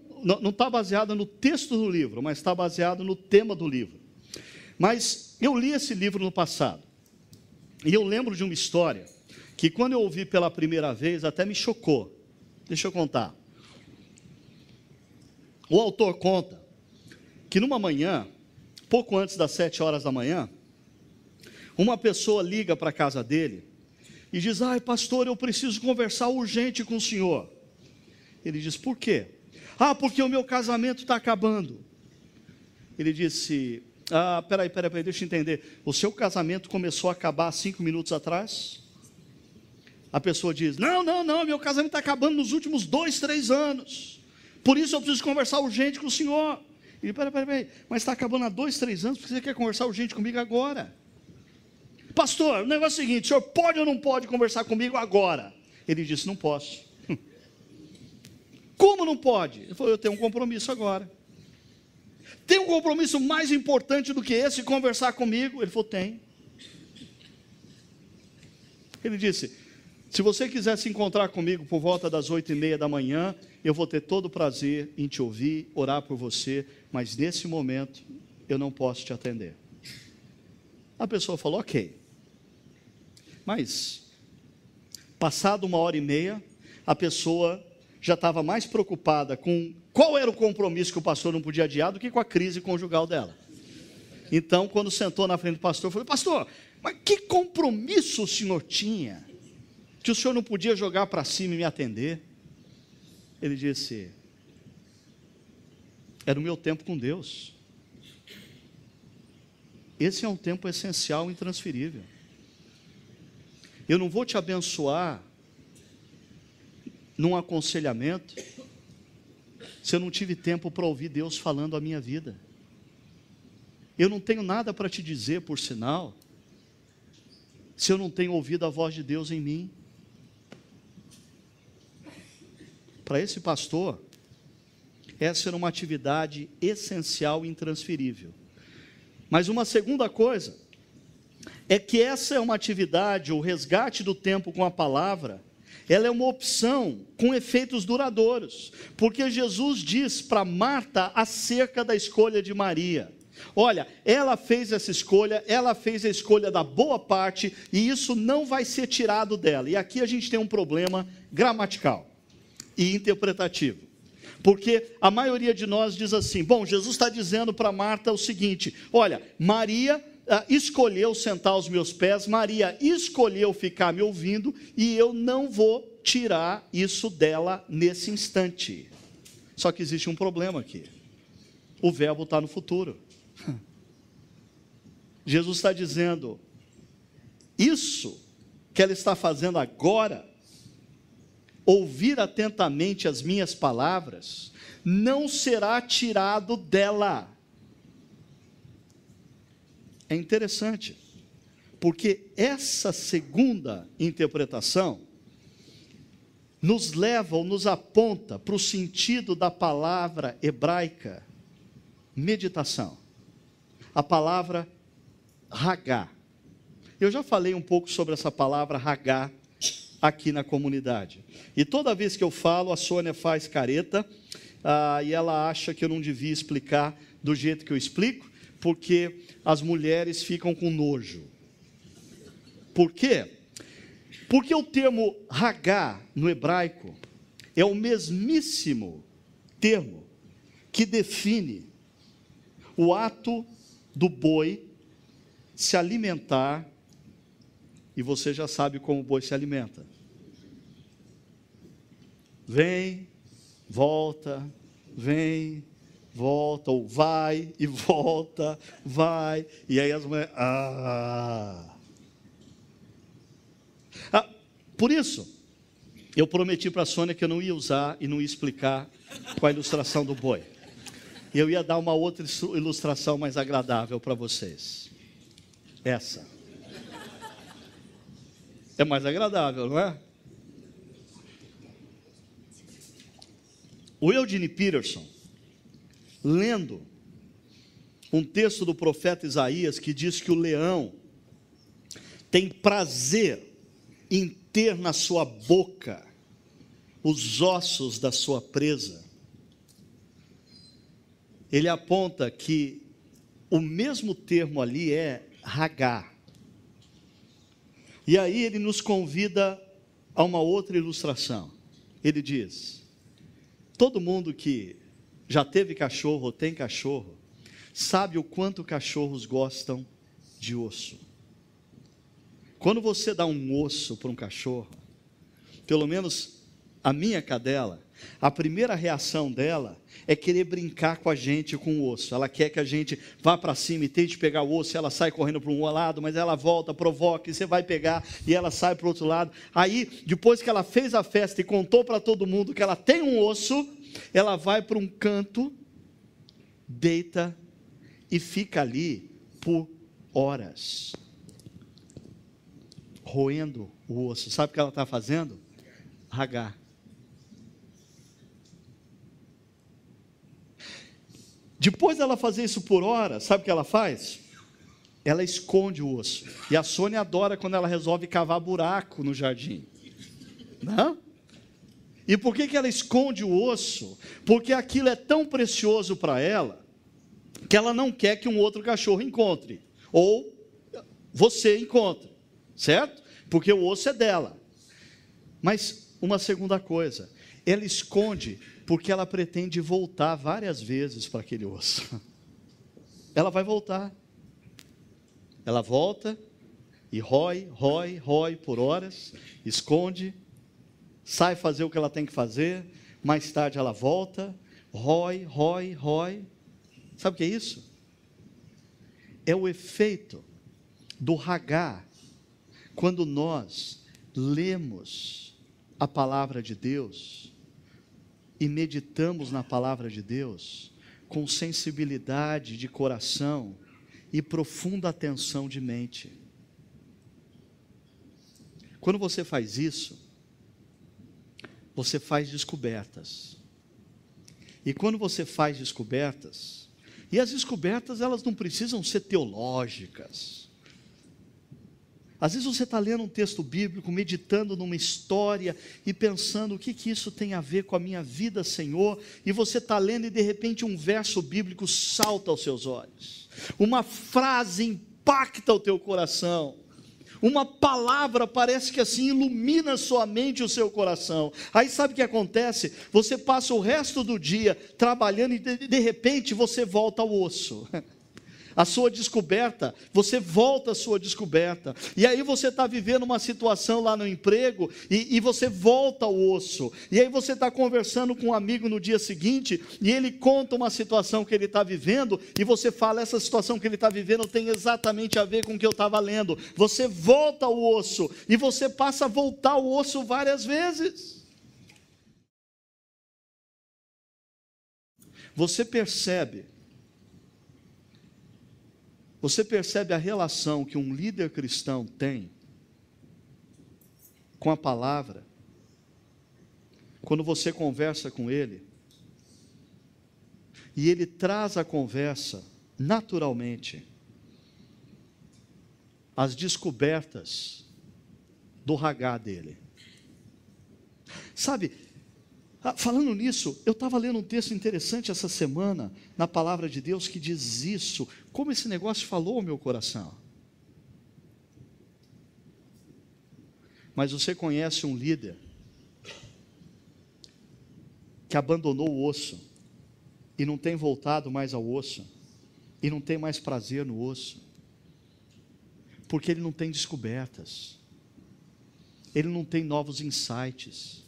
está baseada no texto do livro, mas está baseado no tema do livro. Mas eu li esse livro no passado, e eu lembro de uma história, que quando eu ouvi pela primeira vez, até me chocou. Deixa eu contar. O autor conta que numa manhã, pouco antes das 7 horas da manhã, uma pessoa liga para a casa dele, e diz: ai pastor, eu preciso conversar urgente com o senhor. Ele diz: por quê? Porque o meu casamento está acabando. Ele disse: peraí, deixa eu entender. O seu casamento começou a acabar 5 minutos atrás? A pessoa diz: não, meu casamento está acabando nos últimos 2, 3 anos. Por isso eu preciso conversar urgente com o senhor. Ele: peraí, mas está acabando há 2, 3 anos, porque você quer conversar urgente comigo agora? Pastor, o negócio é o seguinte, o senhor pode ou não pode conversar comigo agora? Ele disse: não posso. Como não pode? Ele falou: eu tenho um compromisso agora. Tem um compromisso mais importante do que esse, conversar comigo? Ele falou: tem. Ele disse: se você quiser se encontrar comigo por volta das 8:30 da manhã, eu vou ter todo o prazer em te ouvir, orar por você, mas nesse momento eu não posso te atender. A pessoa falou: ok. Mas, passado 1h30, a pessoa já estava mais preocupada com qual era o compromisso que o pastor não podia adiar do que com a crise conjugal dela. Então, quando sentou na frente do pastor, eu falei: pastor, mas que compromisso o senhor tinha, que o senhor não podia jogar para cima e me atender? Ele disse: era o meu tempo com Deus. Esse é um tempo essencial e intransferível. Eu não vou te abençoar num aconselhamento se eu não tive tempo para ouvir Deus falando a minha vida. Eu não tenho nada para te dizer, por sinal, se eu não tenho ouvido a voz de Deus em mim. Para esse pastor, essa era uma atividade essencial e intransferível. Mas uma segunda coisa, é que essa é uma atividade, o resgate do tempo com a palavra, ela é uma opção com efeitos duradouros, porque Jesus diz para Marta acerca da escolha de Maria: olha, ela fez essa escolha, ela fez a escolha da boa parte, e isso não vai ser tirado dela. E aqui a gente tem um problema gramatical e interpretativo, porque a maioria de nós diz assim: bom, Jesus está dizendo para Marta o seguinte: olha, Maria escolheu sentar aos meus pés, Maria escolheu ficar me ouvindo, e eu não vou tirar isso dela nesse instante. Só que existe um problema aqui: o verbo está no futuro. Jesus está dizendo: isso que ela está fazendo agora, ouvir atentamente as minhas palavras, não será tirado dela. É interessante, porque essa segunda interpretação nos leva ou nos aponta para o sentido da palavra hebraica meditação, a palavra Hagá. Eu já falei um pouco sobre essa palavra Hagá aqui na comunidade, e toda vez que eu falo, a Sônia faz careta, e ela acha que eu não devia explicar do jeito que eu explico, porque as mulheres ficam com nojo. Por quê? Porque o termo Hagá, no hebraico, é o mesmíssimo termo que define o ato do boi se alimentar, e você já sabe como o boi se alimenta. Vem, volta, ou vai e volta, vai, e aí as mulheres, por isso, eu prometi para a Sônia que eu não ia usar e não ia explicar com a ilustração do boi. Eu ia dar uma outra ilustração mais agradável para vocês. Essa. É mais agradável, não é? O Eugene Peterson, lendo um texto do profeta Isaías que diz que o leão tem prazer em ter na sua boca os ossos da sua presa, ele aponta que o mesmo termo ali é Hagá. E aí ele nos convida a uma outra ilustração. Ele diz: todo mundo que já teve cachorro ou tem cachorro, sabe o quanto cachorros gostam de osso. Quando você dá um osso para um cachorro, pelo menos a minha cadela, a primeira reação dela é querer brincar com a gente com o osso. Ela quer que a gente vá para cima e tente pegar o osso, ela sai correndo para um lado, mas ela volta, provoca, e você vai pegar, e ela sai para o outro lado. Aí, depois que ela fez a festa e contou para todo mundo que ela tem um osso, ela vai para um canto, deita e fica ali por horas, roendo o osso. Sabe o que ela está fazendo? Hagá. Depois dela fazer isso por horas, sabe o que ela faz? Ela esconde o osso. E a Sônia adora quando ela resolve cavar buraco no jardim. Não? E por que ela esconde o osso? Porque aquilo é tão precioso para ela, que ela não quer que um outro cachorro encontre. Ou você encontre. Certo? Porque o osso é dela. Mas uma segunda coisa, ela esconde porque ela pretende voltar várias vezes para aquele osso. Ela vai voltar. Ela volta e rói por horas, esconde, sai fazer o que ela tem que fazer, mais tarde ela volta, rói. Sabe o que é isso? É o efeito do Hagá, quando nós lemos a palavra de Deus e meditamos na palavra de Deus com sensibilidade de coração e profunda atenção de mente. Quando você faz isso, você faz descobertas. E quando você faz descobertas, e as descobertas elas não precisam ser teológicas. Às vezes você está lendo um texto bíblico, meditando numa história e pensando, o que isso tem a ver com a minha vida, Senhor? E você está lendo e de repente um verso bíblico salta aos seus olhos. Uma frase impacta o teu coração. Uma palavra parece que assim ilumina a sua mente e o seu coração. Aí sabe o que acontece? Você passa o resto do dia trabalhando e de repente você volta ao osso. A sua descoberta, você volta à sua descoberta, e aí você está vivendo uma situação lá no emprego, e você volta ao osso, e aí você está conversando com um amigo no dia seguinte, e ele conta uma situação que ele está vivendo, e você fala, essa situação que ele está vivendo tem exatamente a ver com o que eu estava lendo. Você volta ao osso, e você passa a voltar ao osso várias vezes. Você percebe a relação que um líder cristão tem com a palavra, quando você conversa com ele, e ele traz a conversa, naturalmente, as descobertas do Hagá dele. Sabe, falando nisso, eu estava lendo um texto interessante essa semana, na palavra de Deus, que diz isso. Como esse negócio falou ao meu coração. Mas você conhece um líder que abandonou o osso e não tem voltado mais ao osso e não tem mais prazer no osso, porque ele não tem descobertas, ele não tem novos insights.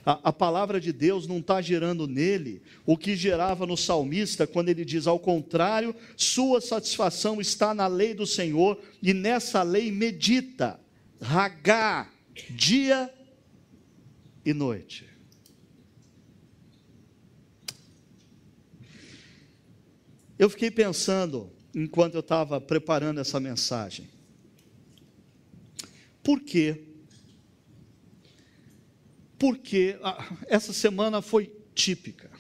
A palavra de Deus não está gerando nele o que gerava no salmista, quando ele diz: ao contrário, sua satisfação está na lei do Senhor, e nessa lei medita, ragá, dia e noite. Eu fiquei pensando, enquanto eu estava preparando essa mensagem, por quê? Porque essa semana foi típica.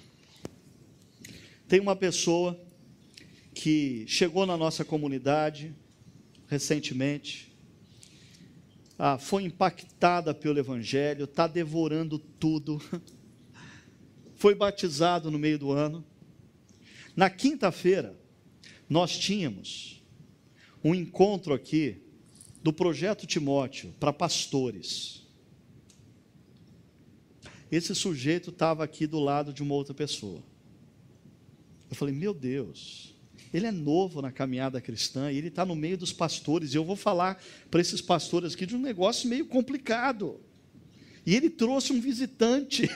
Tem uma pessoa que chegou na nossa comunidade recentemente, foi impactada pelo Evangelho, está devorando tudo, foi batizado no meio do ano. Na quinta-feira, nós tínhamos um encontro aqui do Projeto Timóteo para pastores. Esse sujeito estava aqui do lado de uma outra pessoa. Eu falei: meu Deus, ele é novo na caminhada cristã, e ele está no meio dos pastores, e eu vou falar para esses pastores aqui de um negócio meio complicado. E ele trouxe um visitante.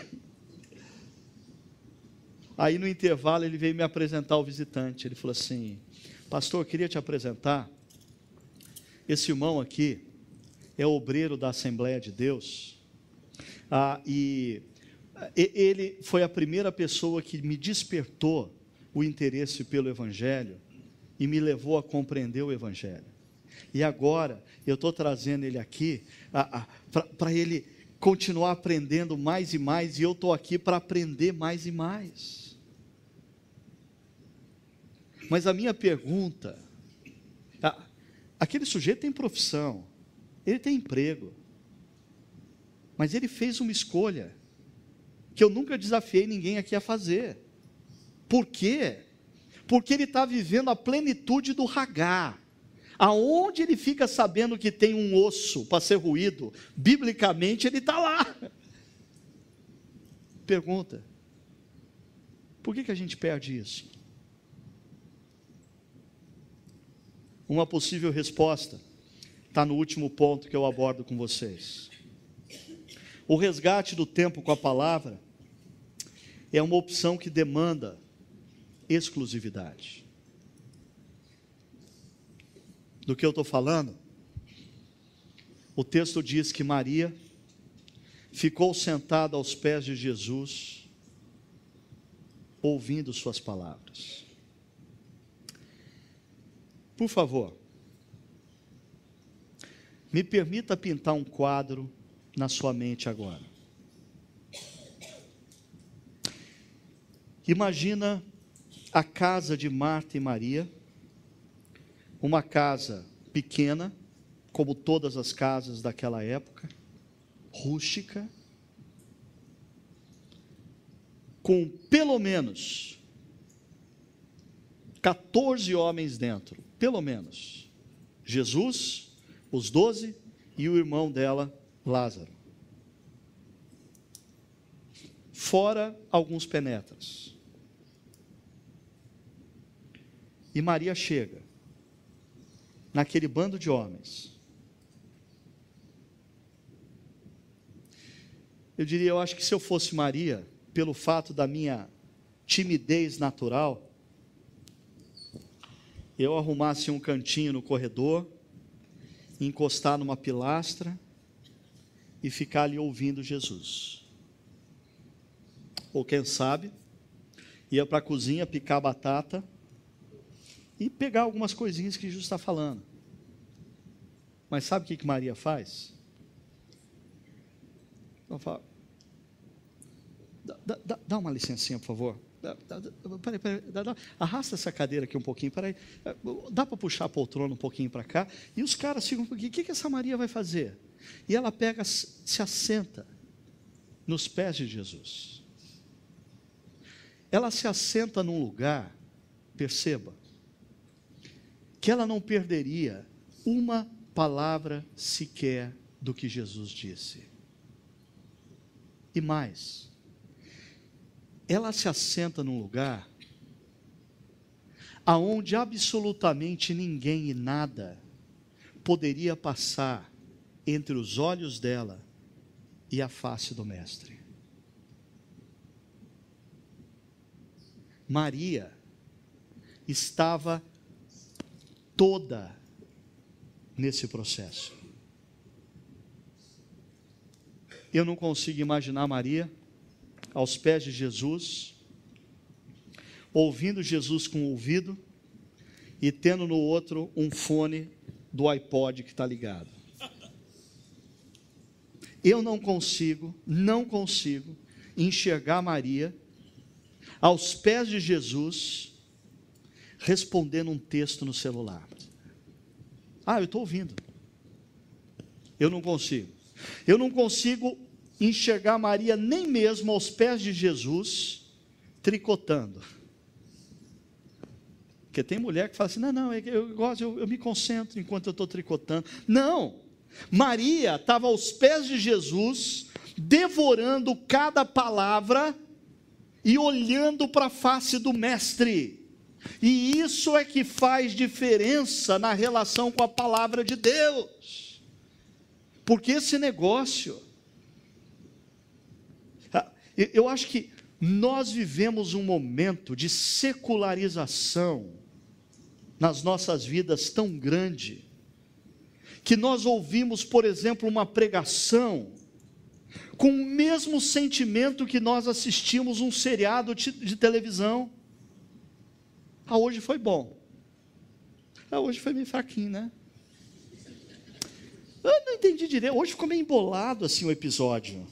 Aí no intervalo ele veio me apresentar o visitante. Ele falou assim: pastor, eu queria te apresentar. Esse irmão aqui é obreiro da Assembleia de Deus. E ele foi a primeira pessoa que me despertou o interesse pelo Evangelho e me levou a compreender o Evangelho. E agora eu estou trazendo ele aqui para ele continuar aprendendo mais e mais, e eu estou aqui para aprender mais e mais. Mas a minha pergunta, aquele sujeito tem profissão, ele tem emprego, mas ele fez uma escolha que eu nunca desafiei ninguém aqui a fazer. Por quê? Porque ele está vivendo a plenitude do Hagá. Aonde ele fica sabendo que tem um osso para ser roído, biblicamente ele está lá. Pergunta: por que a gente perde isso? Uma possível resposta está no último ponto que eu abordo com vocês. O resgate do tempo com a palavra é uma opção que demanda exclusividade. Do que eu estou falando? O texto diz que Maria ficou sentada aos pés de Jesus, ouvindo suas palavras. Por favor, me permita pintar um quadro na sua mente agora. Imagina a casa de Marta e Maria, uma casa pequena, como todas as casas daquela época, rústica, com pelo menos 14 homens dentro, pelo menos. Jesus, os 12 e o irmão dela, Lázaro. Fora alguns penetras. E Maria chega naquele bando de homens. Eu diria, eu acho que se eu fosse Maria, pelo fato da minha timidez natural, eu arrumasse um cantinho no corredor, encostar numa pilastra e ficar ali ouvindo Jesus. Ou quem sabe, ia para a cozinha picar batata e pegar algumas coisinhas que Jesus está falando. Mas sabe o que Maria faz? Ela fala: dá uma licencinha, por favor. Peraí, arrasta essa cadeira aqui um pouquinho, peraí. Dá para puxar a poltrona um pouquinho para cá? E os caras ficam: o que essa Maria vai fazer? E ela pega, se assenta nos pés de Jesus. Ela se assenta num lugar, perceba, que ela não perderia uma palavra sequer do que Jesus disse. E mais, ela se assenta num lugar aonde absolutamente ninguém e nada poderia passar entre os olhos dela e a face do Mestre. Maria estava toda nesse processo. Eu não consigo imaginar Maria aos pés de Jesus, ouvindo Jesus com o ouvido e tendo no outro um fone do iPod que está ligado. Eu não consigo enxergar Maria aos pés de Jesus respondendo um texto no celular. Eu estou ouvindo. Eu não consigo enxergar Maria nem mesmo aos pés de Jesus tricotando. Porque tem mulher que fala assim, não, eu me concentro enquanto eu estou tricotando. Não, Maria estava aos pés de Jesus, devorando cada palavra e olhando para a face do Mestre. E isso é que faz diferença na relação com a palavra de Deus. Porque esse negócio, eu acho que nós vivemos um momento de secularização nas nossas vidas tão grande, que nós ouvimos, por exemplo, uma pregação com o mesmo sentimento que nós assistimos um seriado de televisão. Hoje foi bom. Hoje foi meio fraquinho, né? Eu não entendi direito. Hoje ficou meio embolado assim o episódio.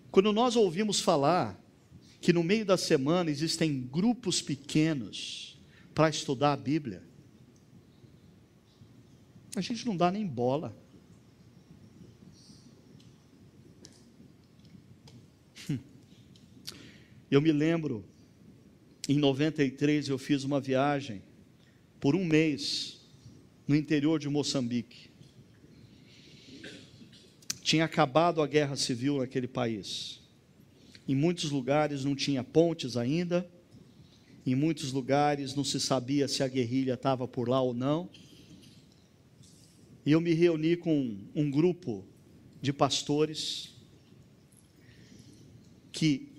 Quando nós ouvimos falar que no meio da semana existem grupos pequenos para estudar a Bíblia, a gente não dá nem bola. Eu me lembro, em 93 eu fiz uma viagem por um mês no interior de Moçambique. Tinha acabado a guerra civil naquele país. Em muitos lugares não tinha pontes ainda, em muitos lugares não se sabia se a guerrilha estava por lá ou não. E eu me reuni com um grupo de pastores que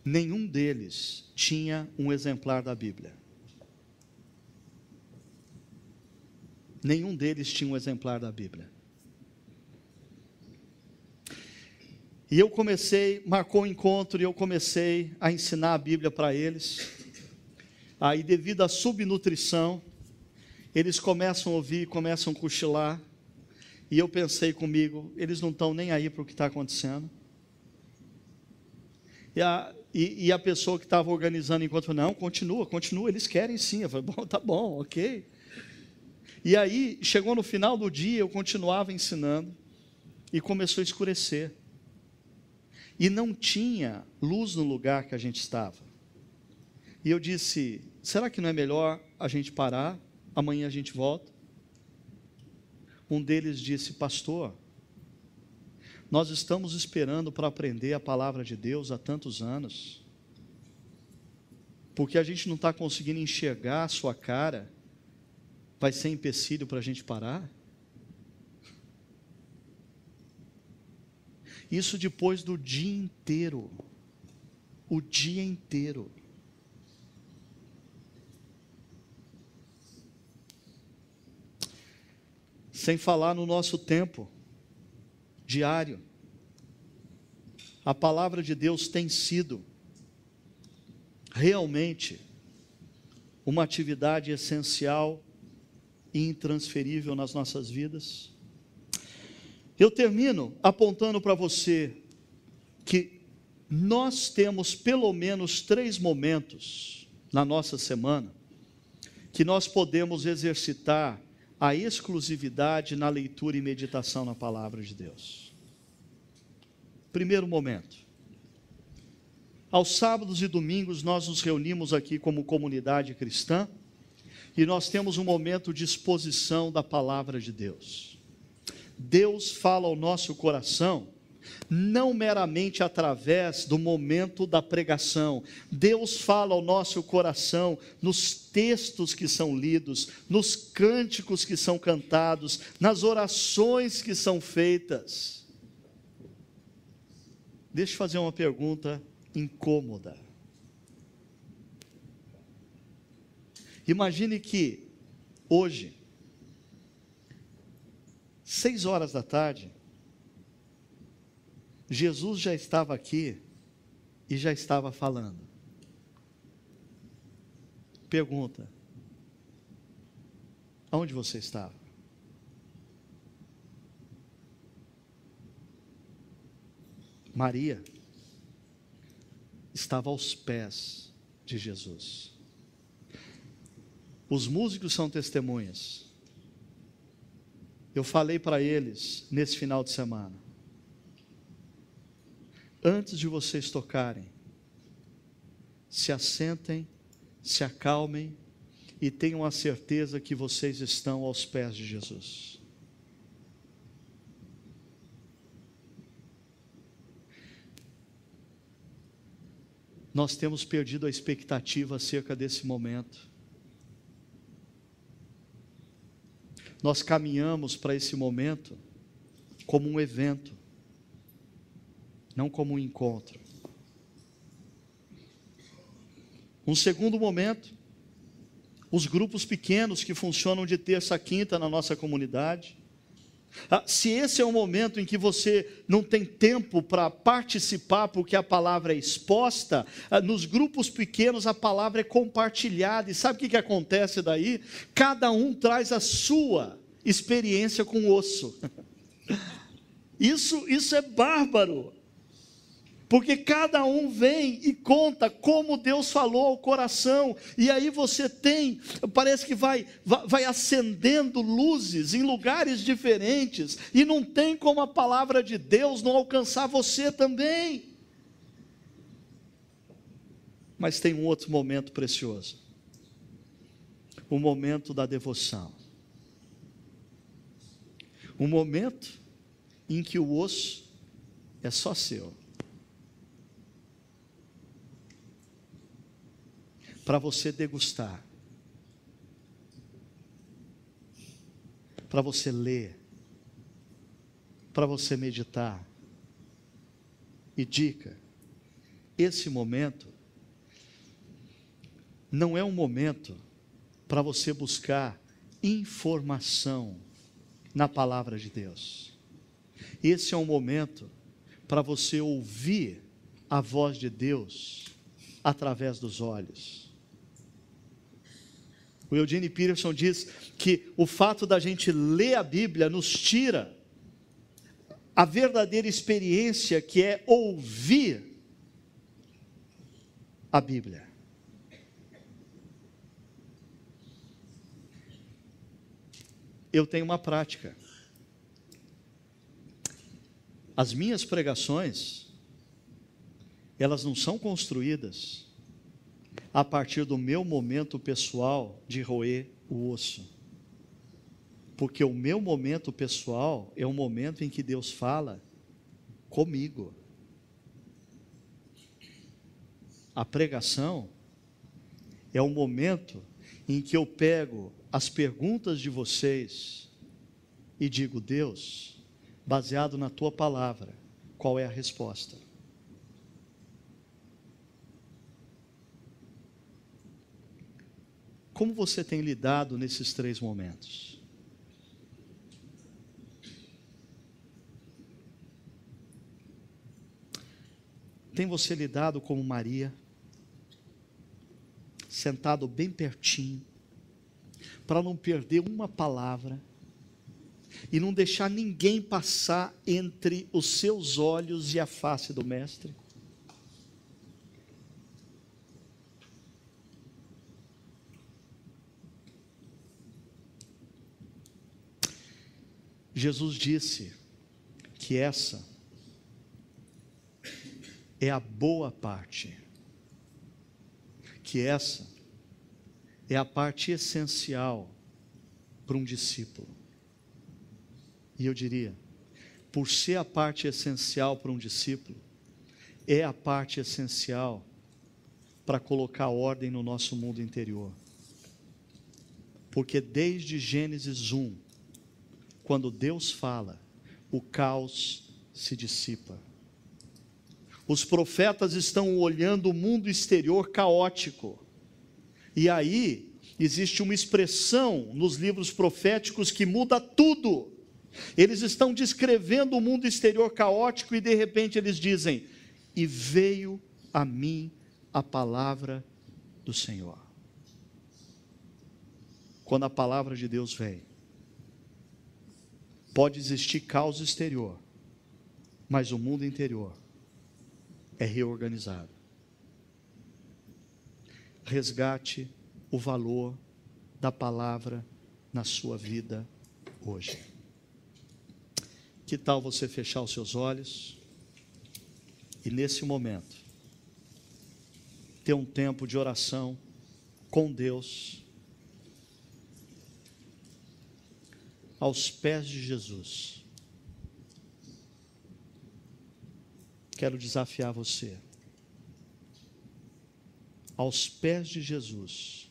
nenhum deles tinha um exemplar da Bíblia. Nenhum deles tinha um exemplar da Bíblia. E eu marcou um encontro e eu comecei a ensinar a Bíblia para eles. Aí, devido à subnutrição, eles começam a ouvir, começam a cochilar. E eu pensei comigo, eles não estão nem aí para o que está acontecendo. E a pessoa que estava organizando o encontro falou, não, continua, eles querem sim. Eu falei, bom, tá bom, ok. E aí, chegou no final do dia, eu continuava ensinando, e começou a escurecer. E não tinha luz no lugar que a gente estava. E eu disse, será que não é melhor a gente parar? Amanhã a gente volta? Um deles disse, pastor, nós estamos esperando para aprender a palavra de Deus há tantos anos, porque a gente não está conseguindo enxergar a sua cara, vai ser empecilho para a gente parar? Isso depois do dia inteiro, o dia inteiro. Sem falar no nosso tempo diário. A palavra de Deus tem sido realmente uma atividade essencial e intransferível nas nossas vidas. Eu termino apontando para você que nós temos pelo menos 3 momentos na nossa semana que nós podemos exercitar a exclusividade na leitura e meditação na palavra de Deus. Primeiro momento, Aos sábados e domingos nós nos reunimos aqui como comunidade cristã e nós temos um momento de exposição da palavra de Deus. Deus fala ao nosso coração não meramente através do momento da pregação. Deus fala ao nosso coração nos textos que são lidos, nos cânticos que são cantados, nas orações que são feitas. Deixa eu fazer uma pergunta incômoda. Imagine que hoje, 6 horas da tarde, Jesus já estava aqui e já estava falando. Pergunta: aonde você estava? Maria estava aos pés de Jesus. Os músicos são testemunhas. Eu falei para eles nesse final de semana: antes de vocês tocarem, se assentem, se acalmem e tenham a certeza que vocês estão aos pés de Jesus. Nós temos perdido a expectativa acerca desse momento. Nós caminhamos para esse momento como um evento, não como um encontro. Um segundo momento, os grupos pequenos que funcionam de terça a quinta na nossa comunidade. Se esse é um momento em que você não tem tempo para participar porque a palavra é exposta, nos grupos pequenos a palavra é compartilhada. E sabe o que acontece daí? Cada um traz a sua experiência com o osso. Isso é bárbaro. Porque cada um vem e conta como Deus falou ao coração, e aí você tem, parece que vai acendendo luzes em lugares diferentes, e não tem como a palavra de Deus não alcançar você também. Mas tem um outro momento precioso, o momento da devoção, um momento em que o osso é só seu, para você degustar, para você ler, para você meditar. E dica: esse momento não é um momento para você buscar informação na palavra de Deus. Esse é um momento para você ouvir a voz de Deus através dos olhos. O Eugene Peterson diz que o fato da gente ler a Bíblia nos tira a verdadeira experiência que é ouvir a Bíblia. Eu tenho uma prática. As minhas pregações, elas não são construídas a partir do meu momento pessoal de roer o osso. Porque o meu momento pessoal é o momento em que Deus fala comigo. A pregação é o momento em que eu pego as perguntas de vocês e digo: Deus, baseado na tua palavra, qual é a resposta? Como você tem lidado nesses 3 momentos? Tem você lidado como Maria, sentado bem pertinho, para não perder uma palavra e não deixar ninguém passar entre os seus olhos e a face do Mestre? Jesus disse que essa é a boa parte que essa é a parte essencial para um discípulo. E eu diria, por ser a parte essencial para um discípulo, é a parte essencial para colocar ordem no nosso mundo interior. Porque desde Gênesis 1, quando Deus fala, o caos se dissipa. Os profetas estão olhando o mundo exterior caótico. E aí, existe uma expressão nos livros proféticos que muda tudo. Eles estão descrevendo o mundo exterior caótico e de repente eles dizem: e veio a mim a palavra do Senhor. Quando a palavra de Deus vem, pode existir caos exterior, mas o mundo interior é reorganizado. Resgate o valor da palavra na sua vida hoje. Que tal você fechar os seus olhos e nesse momento ter um tempo de oração com Deus, aos pés de Jesus? Quero desafiar você, aos pés de Jesus,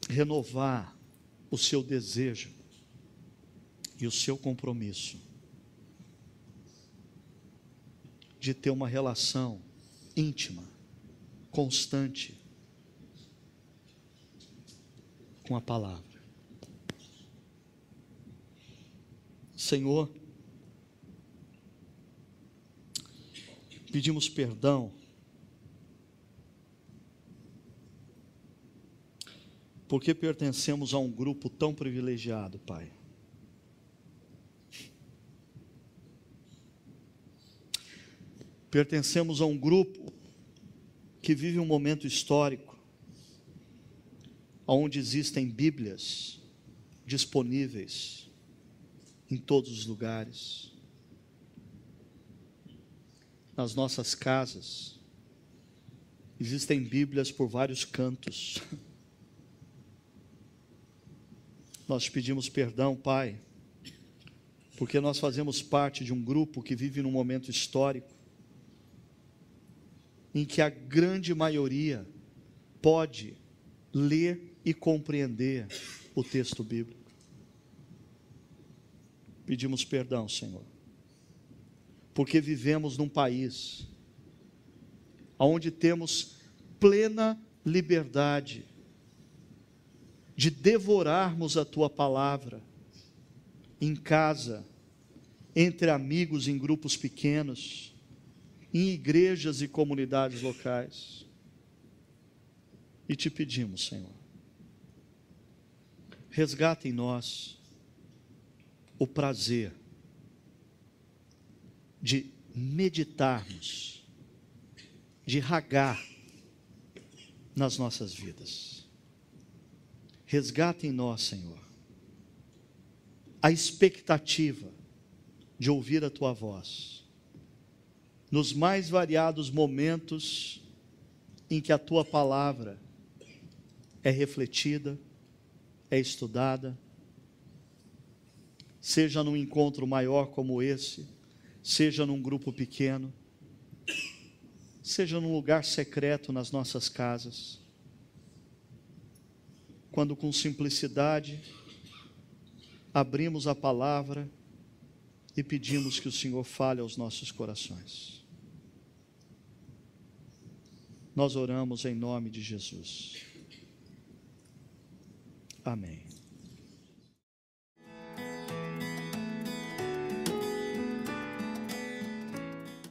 renovar o seu desejo e o seu compromisso de ter uma relação íntima, constante com a palavra. Senhor, pedimos perdão porque pertencemos a um grupo tão privilegiado, Pai. Pertencemos a um grupo que vive um momento histórico, onde existem Bíblias disponíveis em todos os lugares, nas nossas casas, existem Bíblias por vários cantos. Nós te pedimos perdão, Pai, porque nós fazemos parte de um grupo que vive num momento histórico, em que a grande maioria pode ler e compreender o texto bíblico. Pedimos perdão, Senhor, porque vivemos num país onde temos plena liberdade de devorarmos a Tua palavra, em casa, entre amigos em grupos pequenos, em igrejas e comunidades locais. E te pedimos, Senhor, resgata em nós o prazer de meditarmos, de ragar nas nossas vidas. Resgata em nós, Senhor, a expectativa de ouvir a Tua voz, nos mais variados momentos em que a Tua palavra é refletida, é estudada, seja num encontro maior como esse, seja num grupo pequeno, seja num lugar secreto nas nossas casas, quando com simplicidade abrimos a palavra e pedimos que o Senhor fale aos nossos corações. Nós oramos em nome de Jesus. Amém.